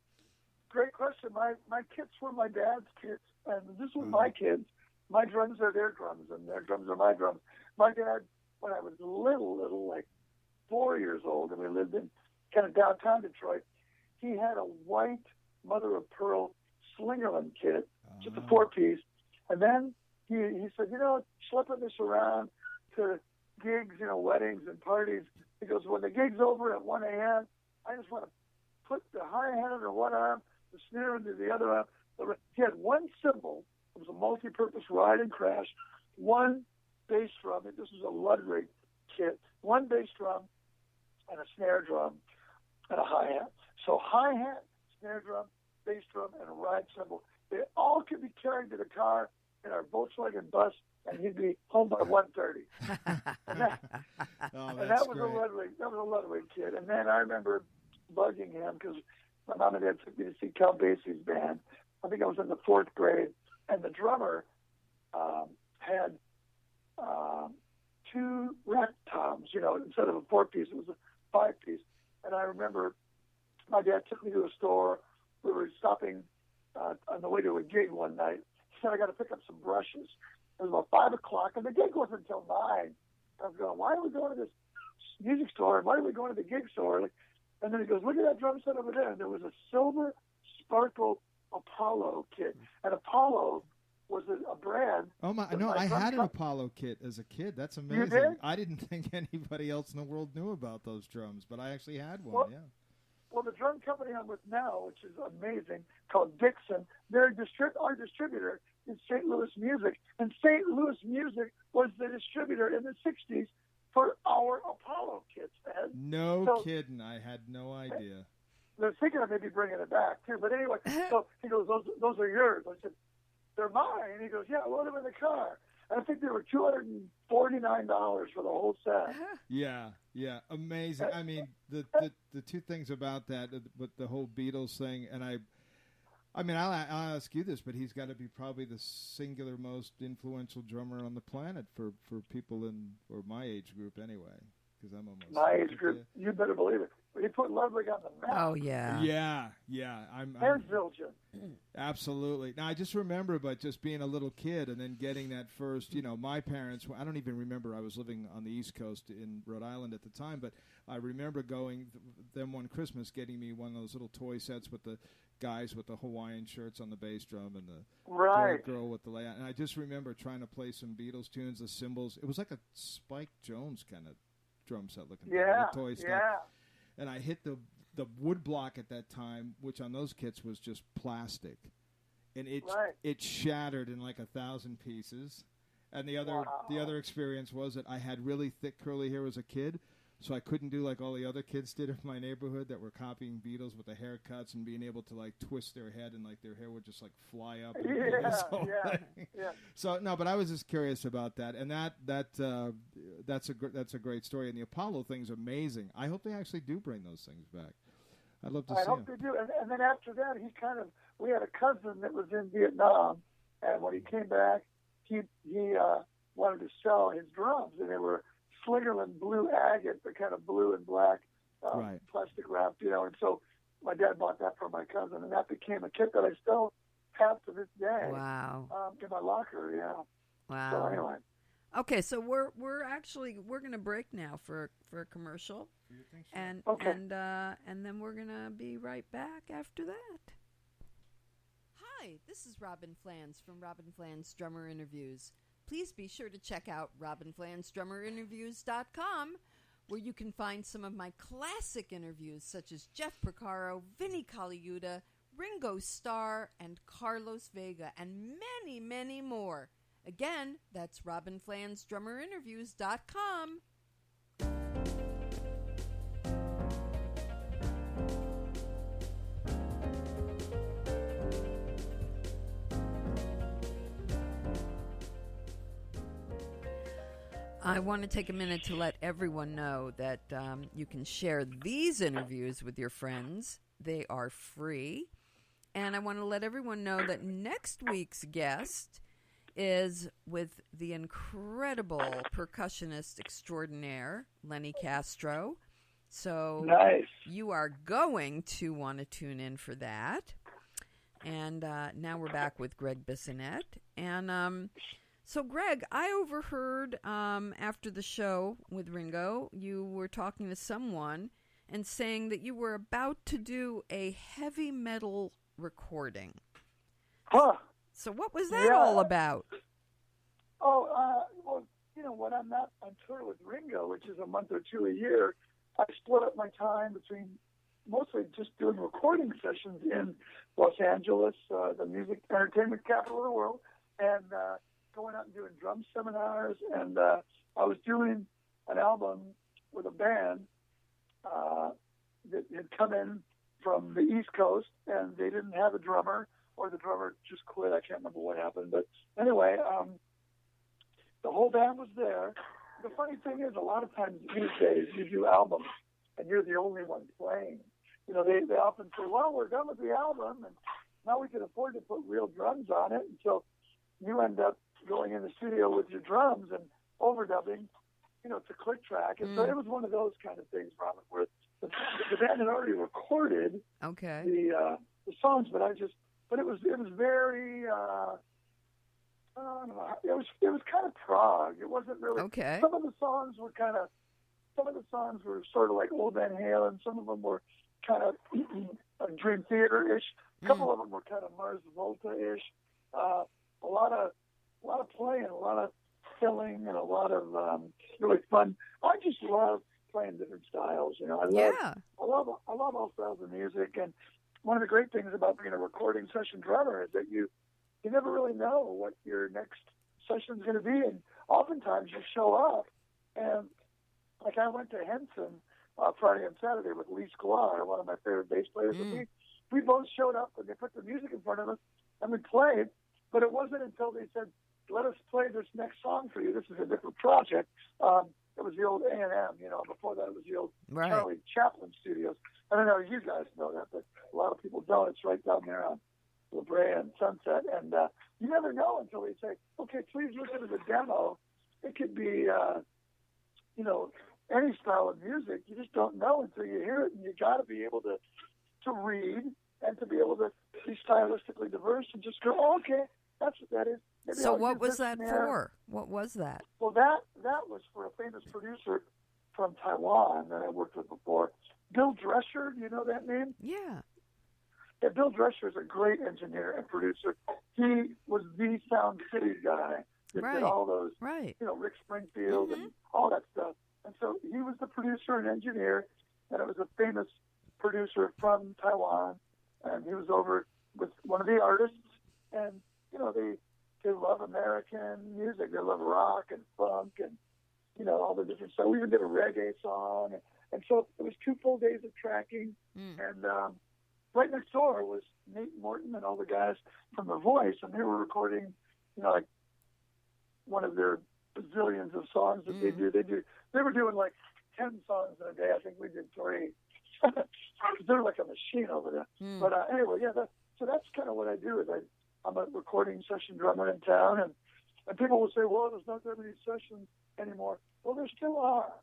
Great question. My kits were my dad's kits, and this was my kids. My drums are their drums, and their drums are my drums. My dad, when I was little, like 4 years old, and we lived in kind of downtown Detroit, he had a white mother-of-pearl Slingerland kit, just a 4-piece. And then he said, schlepping this around to gigs, weddings and parties. He goes, when the gig's over at 1 a.m., I just want to put the hi-hat under one arm, the snare into the other arm. He had one cymbal. It was a multi-purpose ride and crash. One bass drum. This was a Ludwig kit. One bass drum and a snare drum and a hi-hat. So hi-hat, snare drum, bass drum, and a ride cymbal. They all could be carried to the car in our Volkswagen bus, and he'd be home by 1:30. and that was a Ludwig kid. And then I remember bugging him because my mom and dad took me to see Count Basie's band. I think I was in the 4th grade, and the drummer had 2 rack toms. Instead of a 4-piece, it was a 5-piece. And I remember my dad took me to a store. We were stopping on the way to a gig one night. He said, I got to pick up some brushes. It was about 5 o'clock, and the gig wasn't until 9. I was going, why are we going to this music store? And why are we going to the gig store? And then he goes, look at that drum set over there. And there was a silver sparkle Apollo kit. And Apollo was a brand. Oh, my! No, I had an Apollo kit as a kid. That's amazing. You did? I didn't think anybody else in the world knew about those drums, but I actually had one, well, yeah. Well, the drum company I'm with now, which is amazing, called Dixon, our distributor is St. Louis Music. And St. Louis Music was the distributor in the 60s for our Apollo kits, Ed. No kidding. I had no idea. They're thinking of maybe bringing it back, too. But anyway, so he goes, those are yours. I said, they're mine. And he goes, yeah, load them in the car. And I think they were $249 for the whole set. Yeah, amazing. I mean, the 2 things about that, with the whole Beatles thing, and I'll ask you this, but he's got to be probably the singular most influential drummer on the planet for people in or my age group anyway. Because I'm almost my age group. You better believe it. He put Ludwig on the map. Oh yeah. Yeah. I'm Zildjian. Absolutely. Now I just remember, but just being a little kid and then getting that first. My parents. I don't even remember. I was living on the East Coast in Rhode Island at the time, but I remember going them one Christmas, getting me one of those little toy sets with the guys with the Hawaiian shirts on the bass drum and the girl with the layout. And I just remember trying to play some Beatles tunes, the cymbals. It was like a Spike Jones kind of drum set looking thing, toy stuff. Yeah. And I hit the wood block at that time, which on those kits was just plastic, and it shattered in like 1,000 pieces. And the other experience was that I had really thick curly hair as a kid, so I couldn't do like all the other kids did in my neighborhood that were copying Beatles with the haircuts and being able to like twist their head and like their hair would just like fly up. Yeah. So no, but I was just curious about that, and that's a great story. And the Apollo thing's amazing. I hope they actually do bring those things back. I'd love to see. I hope they do. And then after that, we had a cousin that was in Vietnam, and when he came back, he wanted to sell his drums, and they were Slingerland blue agate, the kind of blue and black plastic wrapped, and so my dad bought that for my cousin, and that became a kit that I still have to this day. Wow. In my locker, yeah. Wow. So anyway. Okay, so we're going to break now for a commercial, and then we're gonna be right back after that. Hi, this is Robin Flans from Robin Flans Drummer Interviews. Please be sure to check out RobinFlansDrummerInterviews.com, where you can find some of my classic interviews, such as Jeff Porcaro, Vinnie Colaiuta, Ringo Starr, and Carlos Vega, and many, many more. Again, that's RobinFlansDrummerInterviews.com. I want to take a minute to let everyone know that you can share these interviews with your friends. They are free. And I want to let everyone know that next week's guest is with the incredible percussionist extraordinaire, Lenny Castro. So Nice. you are going to want to tune in for that. And now we're back with Gregg Bissonette. And so, Greg, I overheard after the show with Ringo, you were talking to someone and saying that you were about to do a heavy metal recording. Huh. So what was that all about? Oh, well, when I'm not on tour with Ringo, which is a month or two a year, I split up my time between mostly just doing recording sessions in Los Angeles, the music entertainment capital of the world, and going out and doing drum seminars. And I was doing an album with a band that had come in from the East Coast, and they didn't have a drummer, or the drummer just quit. I can't remember what happened. But anyway, the whole band was there. The funny thing is, a lot of times these days, you do albums, and you're the only one playing. They often say, well, we're done with the album, and now we can afford to put real drums on it. And so you end up going in the studio with your drums and overdubbing, to click track. And so it was one of those kind of things, Robin, where the band had already recorded the songs, but it was very, I don't know, it was kind of prog. It wasn't really, some of the songs were sort of like old Van Halen. Some of them were kind of Dream Theater-ish. A couple of them were kind of Mars Volta-ish. A lot of playing, a lot of filling, and a lot of really fun. I just love playing different styles. I love all styles of music. And one of the great things about being a recording session drummer is that you never really know what your next session is going to be. And oftentimes you show up, and like I went to Henson Friday and Saturday with Lee Sklar, one of my favorite bass players. And we both showed up, and they put the music in front of us, and we played. But it wasn't until they said, let us play this next song for you. This is a different project. It was the old A&M, before that it was the old Charlie Chaplin Studios. I don't know if you guys know that, but a lot of people don't. It's right down there on La Brea and Sunset. And you never know until they say, okay, please listen to the demo. It could be, any style of music. You just don't know until you hear it, and you got to be able to read and to be able to be stylistically diverse and just go, oh, okay, that's what that is. Maybe so what was that for? What was that? Well, that was for a famous producer from Taiwan that I worked with before, Bill Drescher. Do you know that name? Yeah. Yeah, Bill Drescher is a great engineer and producer. He was the Sound City guy that did all those, Rick Springfield and all that stuff. And so he was the producer and engineer, and it was a famous producer from Taiwan. And he was over with one of the artists, and, they love American music. They love rock and funk and, all the different stuff. We even did a reggae song. And so it was 2 full days of tracking. And right next door was Nate Morton and all the guys from The Voice, and they were recording, like one of their bazillions of songs that they do. They were doing like 10 songs in a day. I think we did 3. They're like a machine over there. But anyway, so that's kind of what I do. Is I'm a recording session drummer in town, and people will say, well, there's not that many sessions anymore. Well, there still are.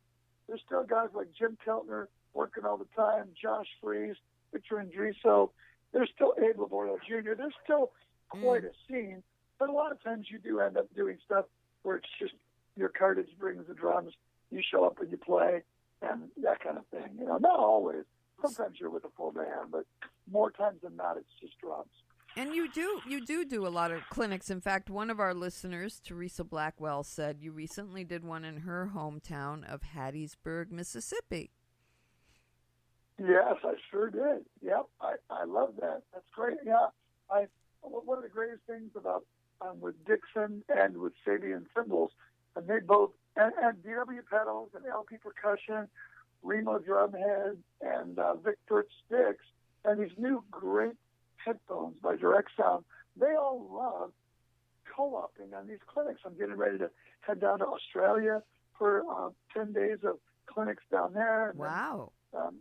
There's still guys like Jim Keltner working all the time, Josh Freese, Victor Andriso. There's still Abe Labordo Jr. There's still quite a scene. But a lot of times you do end up doing stuff where it's just your cartage brings the drums, you show up and you play, and that kind of thing. Not always. Sometimes you're with a full band, but more times than not, it's just drums. And you do a lot of clinics. In fact, one of our listeners, Teresa Blackwell, said you recently did one in her hometown of Hattiesburg, Mississippi. Yes, I sure did. Yep, I love that. That's great. Yeah, one of the greatest things about with Dixon and with Sabian cymbals, and they both and DW pedals and LP percussion, Remo drumhead, and Vic Perch sticks, and these new great headphones by Direct Sound. They all love co-oping on these clinics. I'm getting ready to head down to Australia for 10 days of clinics down there. And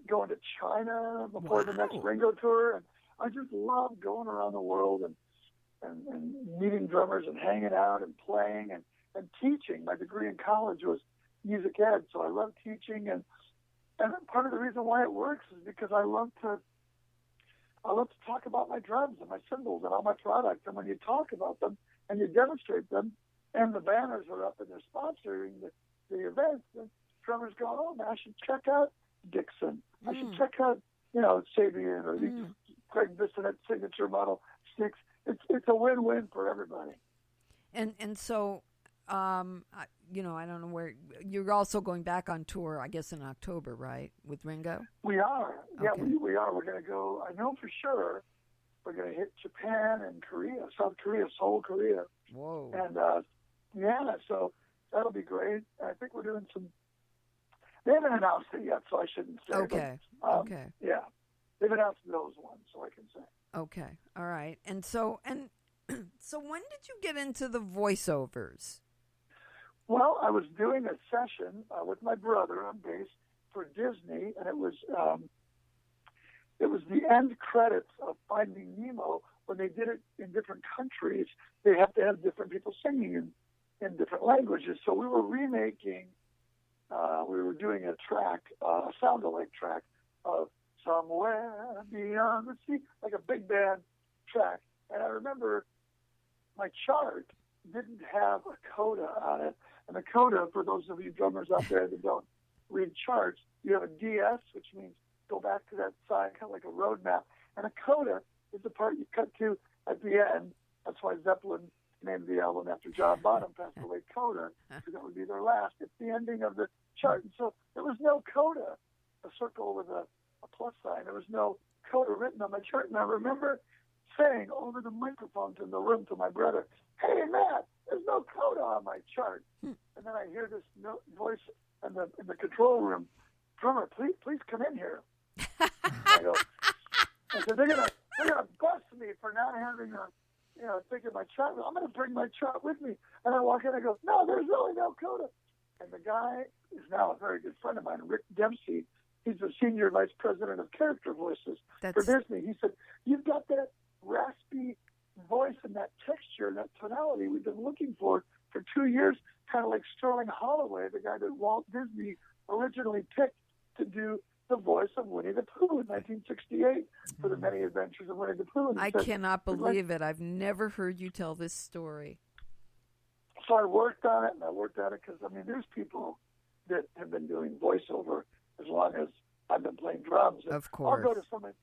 going to China before the next Ringo tour. And I just love going around the world and meeting drummers and hanging out and playing and teaching. My degree in college was music ed, so I love teaching, and part of the reason why it works is because I love to talk about my drums and my cymbals and all my products. And when you talk about them and you demonstrate them, and the banners are up and they're sponsoring the events, and drummers go, oh man, I should check out Dixon. I should check out, Sabian or the Gregg Bissonette signature model sticks. It's a win-win for everybody. And so, I don't know where you're also going back on tour. I guess in October, right, with Ringo? We are. Yeah, okay. we are. We're going to go. I know for sure we're going to hit Japan and Korea, South Korea, Seoul, Korea. Whoa. And so that'll be great. I think we're doing some. They haven't announced it yet, so I shouldn't say. Okay. But, okay. Yeah, they've announced those ones, so I can say. Okay. All right. And so so when did you get into the voiceovers? Well, I was doing a session with my brother on bass for Disney, and it was the end credits of Finding Nemo. When they did it in different countries, they have to have different people singing in different languages. So we were remaking, we were doing a track, a sound-alike track of Somewhere Beyond the Sea, like a big band track. And I remember my chart didn't have a coda on it. And a coda, for those of you drummers out there that don't read charts, you have a DS, which means go back to that side, kind of like a road map. And a coda is the part you cut to at the end. That's why Zeppelin named the album after John Bonham passed away, Coda, because that would be their last. It's the ending of the chart. And so there was no coda, a circle with a plus sign. There was no coda written on my chart. And I remember saying over the microphones in the room to my brother, hey, Matt, there's no coda on my chart. And then I hear this voice in the control room, drummer, please come in here. I said, they're gonna bust me for not having thinking my chart. I'm gonna bring my chart with me. And I walk in and I go, no, there's really no coda. And the guy is now a very good friend of mine, Rick Dempsey. He's the senior vice president of character voices for Disney. He said, you've got that raspy voice and that texture and that tonality we've been looking for 2 years, kind of like Sterling Holloway, the guy that Walt Disney originally picked to do the voice of Winnie the Pooh in 1968 for the Many Adventures of Winnie the Pooh. And I cannot believe it. I've never heard you tell this story. So I worked on it, because, there's people that have been doing voiceover as long as I've been playing drums. And of course. I'll go to someone.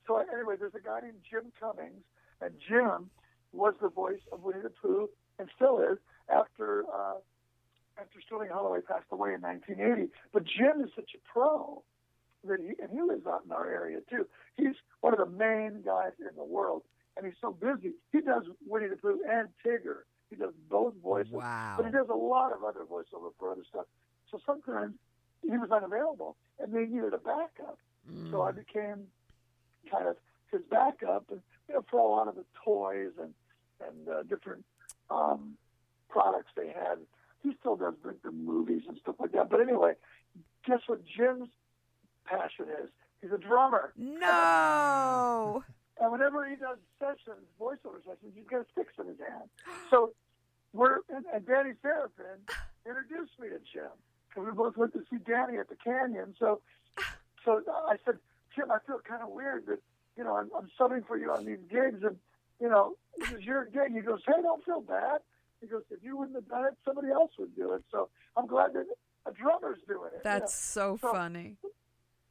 So anyway, there's a guy named Jim Cummings, and Jim was the voice of Winnie the Pooh and still is after Sterling Holloway passed away in 1980. But Jim is such a pro that he lives out in our area too. He's one of the main guys in the world, and he's so busy. He does Winnie the Pooh and Tigger. He does both voices. Wow. But he does a lot of other voiceover for other stuff. So sometimes he was unavailable, and they needed a backup. So I became kind of his backup, and for a lot of the toys and different products they had. He still does the movies and stuff like that. But anyway, guess what Jim's passion is? He's a drummer. No! And whenever he does sessions, voiceover sessions, he's got sticks in his hand. So and Danny Seraphin introduced me to Jim, because we both went to see Danny at the Canyon. So I said, Jim, I feel kind of weird that, I'm subbing for you on these gigs, and, this is your gig. He goes, hey, don't feel bad. He goes, if you wouldn't have done it, somebody else would do it. So I'm glad that a drummer's doing it. That's so funny.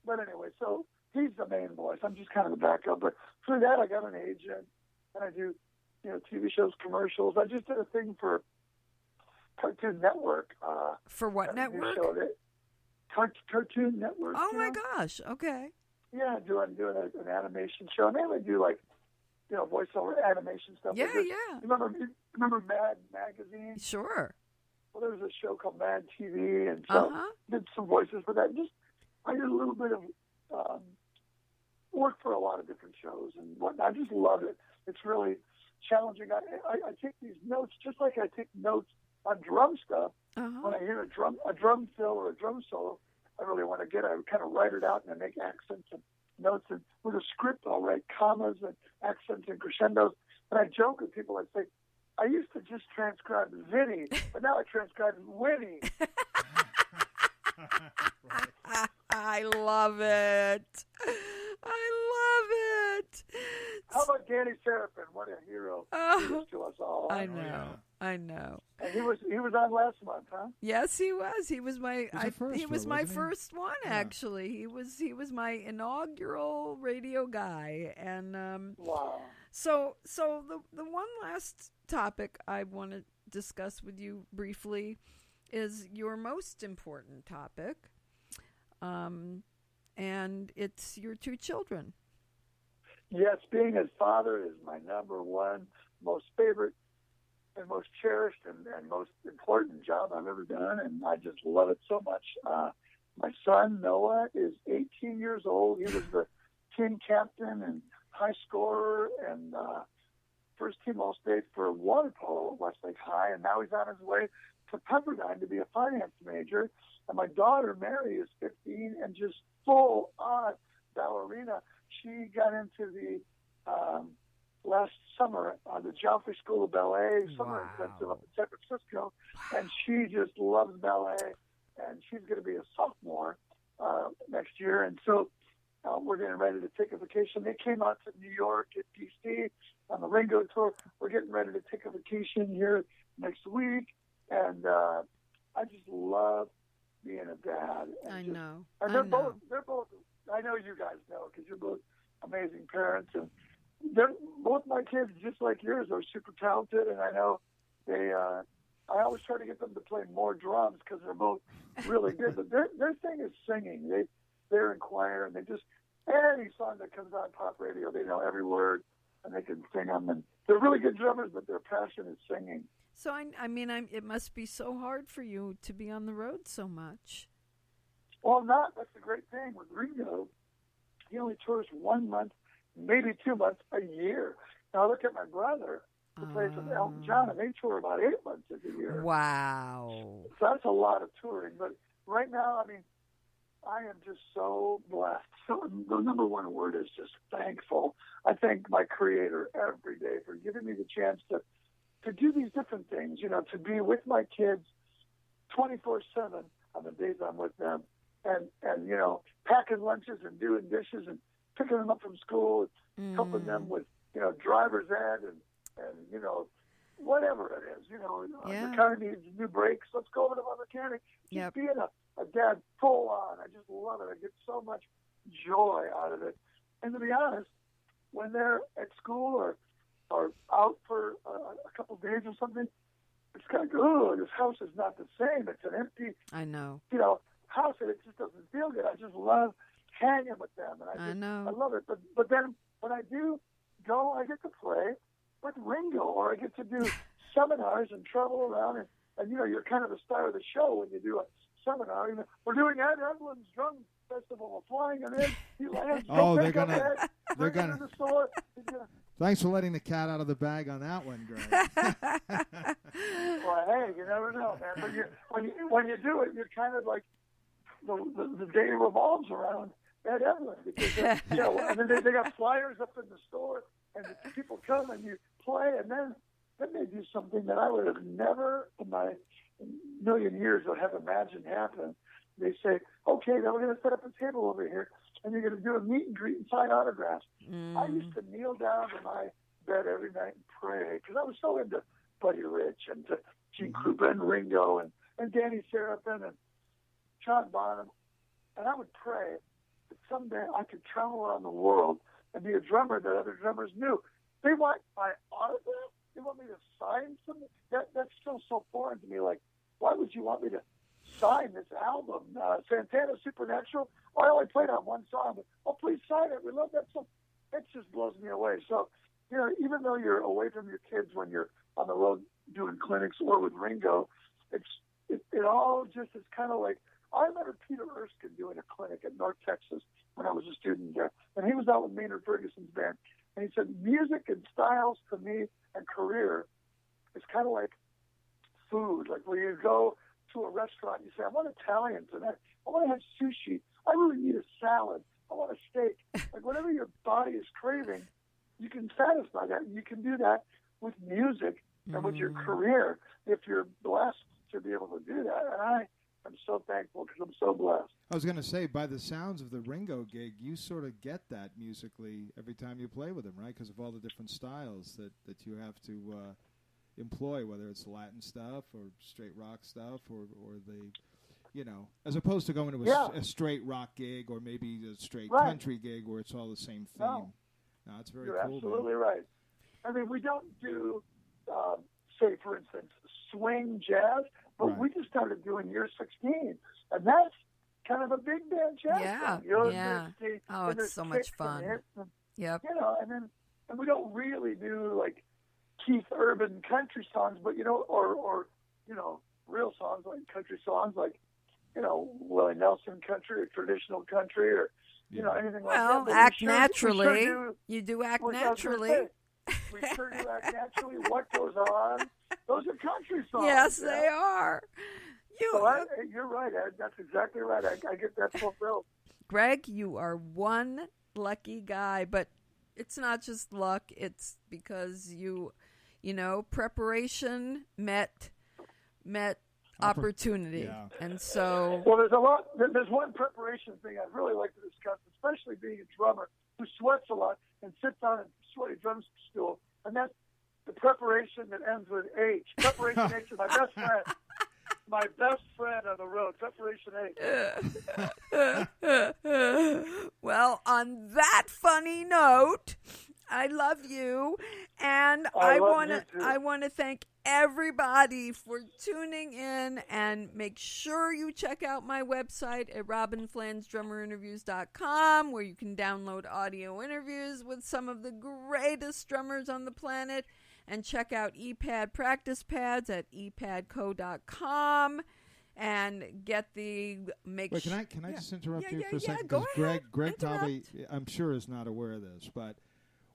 But anyway, so he's the main voice. I'm just kind of the backup. But through that, I got an agent, and I do, TV shows, commercials. I just did a thing for Cartoon Network. For what network? Cartoon Network. Oh, my gosh. Okay. Yeah, doing an animation show. I mainly do, voiceover animation stuff. Yeah, like yeah. Remember Mad Magazine? Sure. Well, there was a show called Mad TV, and so did some voices for that. I did a little bit of work for a lot of different shows and whatnot. I just love it. It's really challenging. I take these notes just like I take notes on drum stuff. When I hear a drum fill or a drum solo, I really want to get it. I kind of write it out and I make accents and notes. And with a script, I'll write commas and accents and crescendos. And I joke with people, I say, I used to just transcribe Vinny, but now I transcribe Winnie. I love it. I love it. How about Danny Seraphin? What a hero he is to us all. I know. I know. And he was on last month, huh? Yes, he was. He was my first one, Yeah. actually. He was my inaugural radio guy. And Wow. so the one last topic I want to discuss with you briefly is your most important topic. And it's your two children. Yes, being his father is my number one, most favorite, and most cherished and most important job I've ever done, and I just love it so much. My son, Noah, is 18 years old. He was the team captain and high scorer and first team All-State for water polo at Westlake High, and now he's on his way to Pepperdine to be a finance major. And my daughter, Mary, is 15 and just full-on ballerina. She got into the last summer the Joffrey School of Ballet summer intensive up in San Francisco, and she just loves ballet, and she's going to be a sophomore next year. And so we're getting ready to take a vacation. They came out to New York and D.C. on the Ringo tour. We're getting ready to take a vacation here next week, and I just love being a dad. And I know. And they're both. I know you guys know because you're both amazing parents, and they're both my kids, just like yours, are super talented. And I know they. I always try to get them to play more drums because they're both really good. But their thing is singing. They're in choir, and they just any song that comes on pop radio, they know every word, and they can sing them. And they're really good drummers, but their passion is singing. So it must be so hard for you to be on the road so much. Well, that's the great thing with Ringo. He only tours 1 month, maybe 2 months a year. Now look at my brother, who plays with Elton John, and they tour about 8 months of the year. Wow. So that's a lot of touring. But right now, I am just so blessed. So the number one word is just thankful. I thank my Creator every day for giving me the chance to do these different things, to be with my kids 24/7 on the days I'm with them. And packing lunches and doing dishes and picking them up from school and helping them with, driver's ed and whatever it is. The car needs new brakes. Let's go over to my mechanic. Just being a dad full on. I just love it. I get so much joy out of it. And to be honest, when they're at school or out for a couple of days or something, it's kind of oh, this house is not the same. It's an empty, I know, house, and it just doesn't feel good. I just love hanging with them, and I love it. But then when I do go, I get to play with Ringo, or I get to do seminars and travel around, and you're kind of the star of the show when you do a seminar. We're doing Ed Edlund's drum festival. We're flying him in. He lands. They're gonna. To the store. Thanks for letting the cat out of the bag on that one, Greg. Well, hey, you never know, man. But when you do it, you're kind of like the day revolves around Ed Edlund because and then they got flyers up in the store, and the people come and you play, and then they do something that I would have never in my million years would have imagined happen. They say, okay, then we're going to set up a table over here, and you're going to do a meet and greet and sign autographs. I used to kneel down in my bed every night and pray because I was so into Buddy Rich and to Gene Krupa and Ringo and Danny Seraphin and John Bonham. And I would pray that someday I could travel around the world and be a drummer that other drummers knew. They want my autograph? They want me to sign something? That's still so foreign to me. Like, why would you want me to sign this album, Santana Supernatural? Oh, I only played on one song, but please sign it. We love that song. It just blows me away. So, even though you're away from your kids when you're on the road doing clinics or with Ringo, it all just is kind of like, I remember Peter Erskine doing a clinic at North Texas when I was a student there, and he was out with Maynard Ferguson's band, and he said, music and styles to me and career is kind of like food, like where you go to a restaurant, you say, I want Italian tonight, I want to have sushi, I really need a salad, I want a steak. Like whatever your body is craving, you can satisfy that. You can do that with music and with your career if you're blessed to be able to do that. And I am so thankful because I'm so blessed. I was going to say, by the sounds of the Ringo gig, you sort of get that musically every time you play with him, right? Because of all the different styles that you have to employ, whether it's Latin stuff or straight rock stuff or the, as opposed to going to a straight rock gig or maybe a straight country gig where it's all the same theme. No, it's very You're cool. You're absolutely right. I mean, we don't do, say, for instance, swing jazz, but we just started doing Year 16, and that's kind of a big band jazz song. Oh, it's so much fun. Yep. And we don't really do like Keith Urban country songs, but or real songs like country songs like Willie Nelson country or traditional country or anything like that. Well, Act Naturally. You do Act Naturally. We sure do Act Naturally. What Goes On? Those are country songs. Yes, they are. You're right, Ed. That's exactly right. I get that fulfilled. Gregg, you are one lucky guy, but it's not just luck. It's because preparation met opportunity. Yeah. And so... Well, there's one preparation thing I'd really like to discuss, especially being a drummer who sweats a lot and sits on a sweaty drum stool, and that's the preparation that ends with H. Preparation H is my best friend. My best friend on the road, Preparation H. Well, on that funny note, I love you, and I want to thank everybody for tuning in, and make sure you check out my website at robinflansdrummerinterviews.com, where you can download audio interviews with some of the greatest drummers on the planet, and check out ePad practice pads at epadco.com. And get the Wait, can I just interrupt you for a second? Because Gregg probably, I'm sure, is not aware of this, but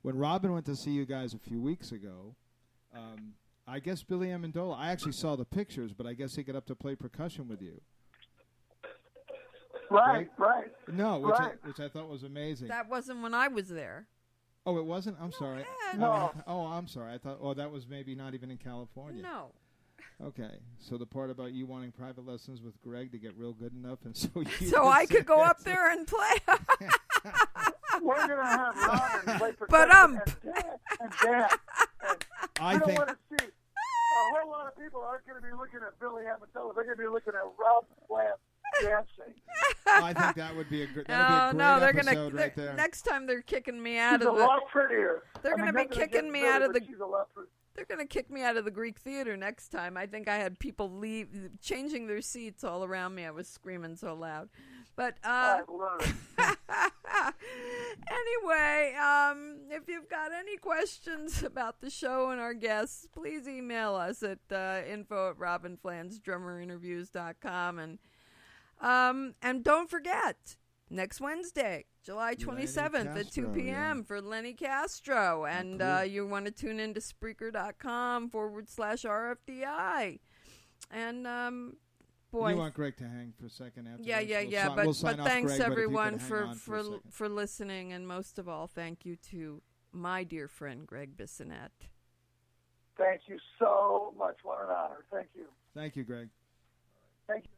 when Robin went to see you guys a few weeks ago, I guess Billy Amendola, I actually saw the pictures, but I guess he got up to play percussion with you. Right. No, which I thought was amazing. That wasn't when I was there. Oh, it wasn't? I'm sorry. No. I'm sorry. I thought, that was maybe not even in California. No. Okay, so the part about you wanting private lessons with Gregg to get real good enough, and so I could go up there and play. We're gonna have Robin play percussion but and dance. I think want to see a whole lot of people aren't going to be looking at Billy Amendola. They're going to be looking at Rob Plant dancing. I think that would be a great. Episode right there. Next time they're kicking me out She's of a lot prettier. They're going to be kicking me out of the. She's a lot prettier. They're going to kick me out of the Greek theater next time. I think I had people changing their seats all around me. I was screaming so loud. But I love it. Anyway, if you've got any questions about the show and our guests, please email us at info@robinflansdrummerinterviews.com. And don't forget, next Wednesday, July 27th at 2 p.m. for Lenny Castro. And you want to tune in to spreaker.com/RFDI. And, boy. You want Gregg to hang for a second after Yeah. We'll but thanks, Gregg, everyone, for listening. And most of all, thank you to my dear friend, Gregg Bissonette. Thank you so much. What an honor. Thank you. Thank you, Gregg. Thank you.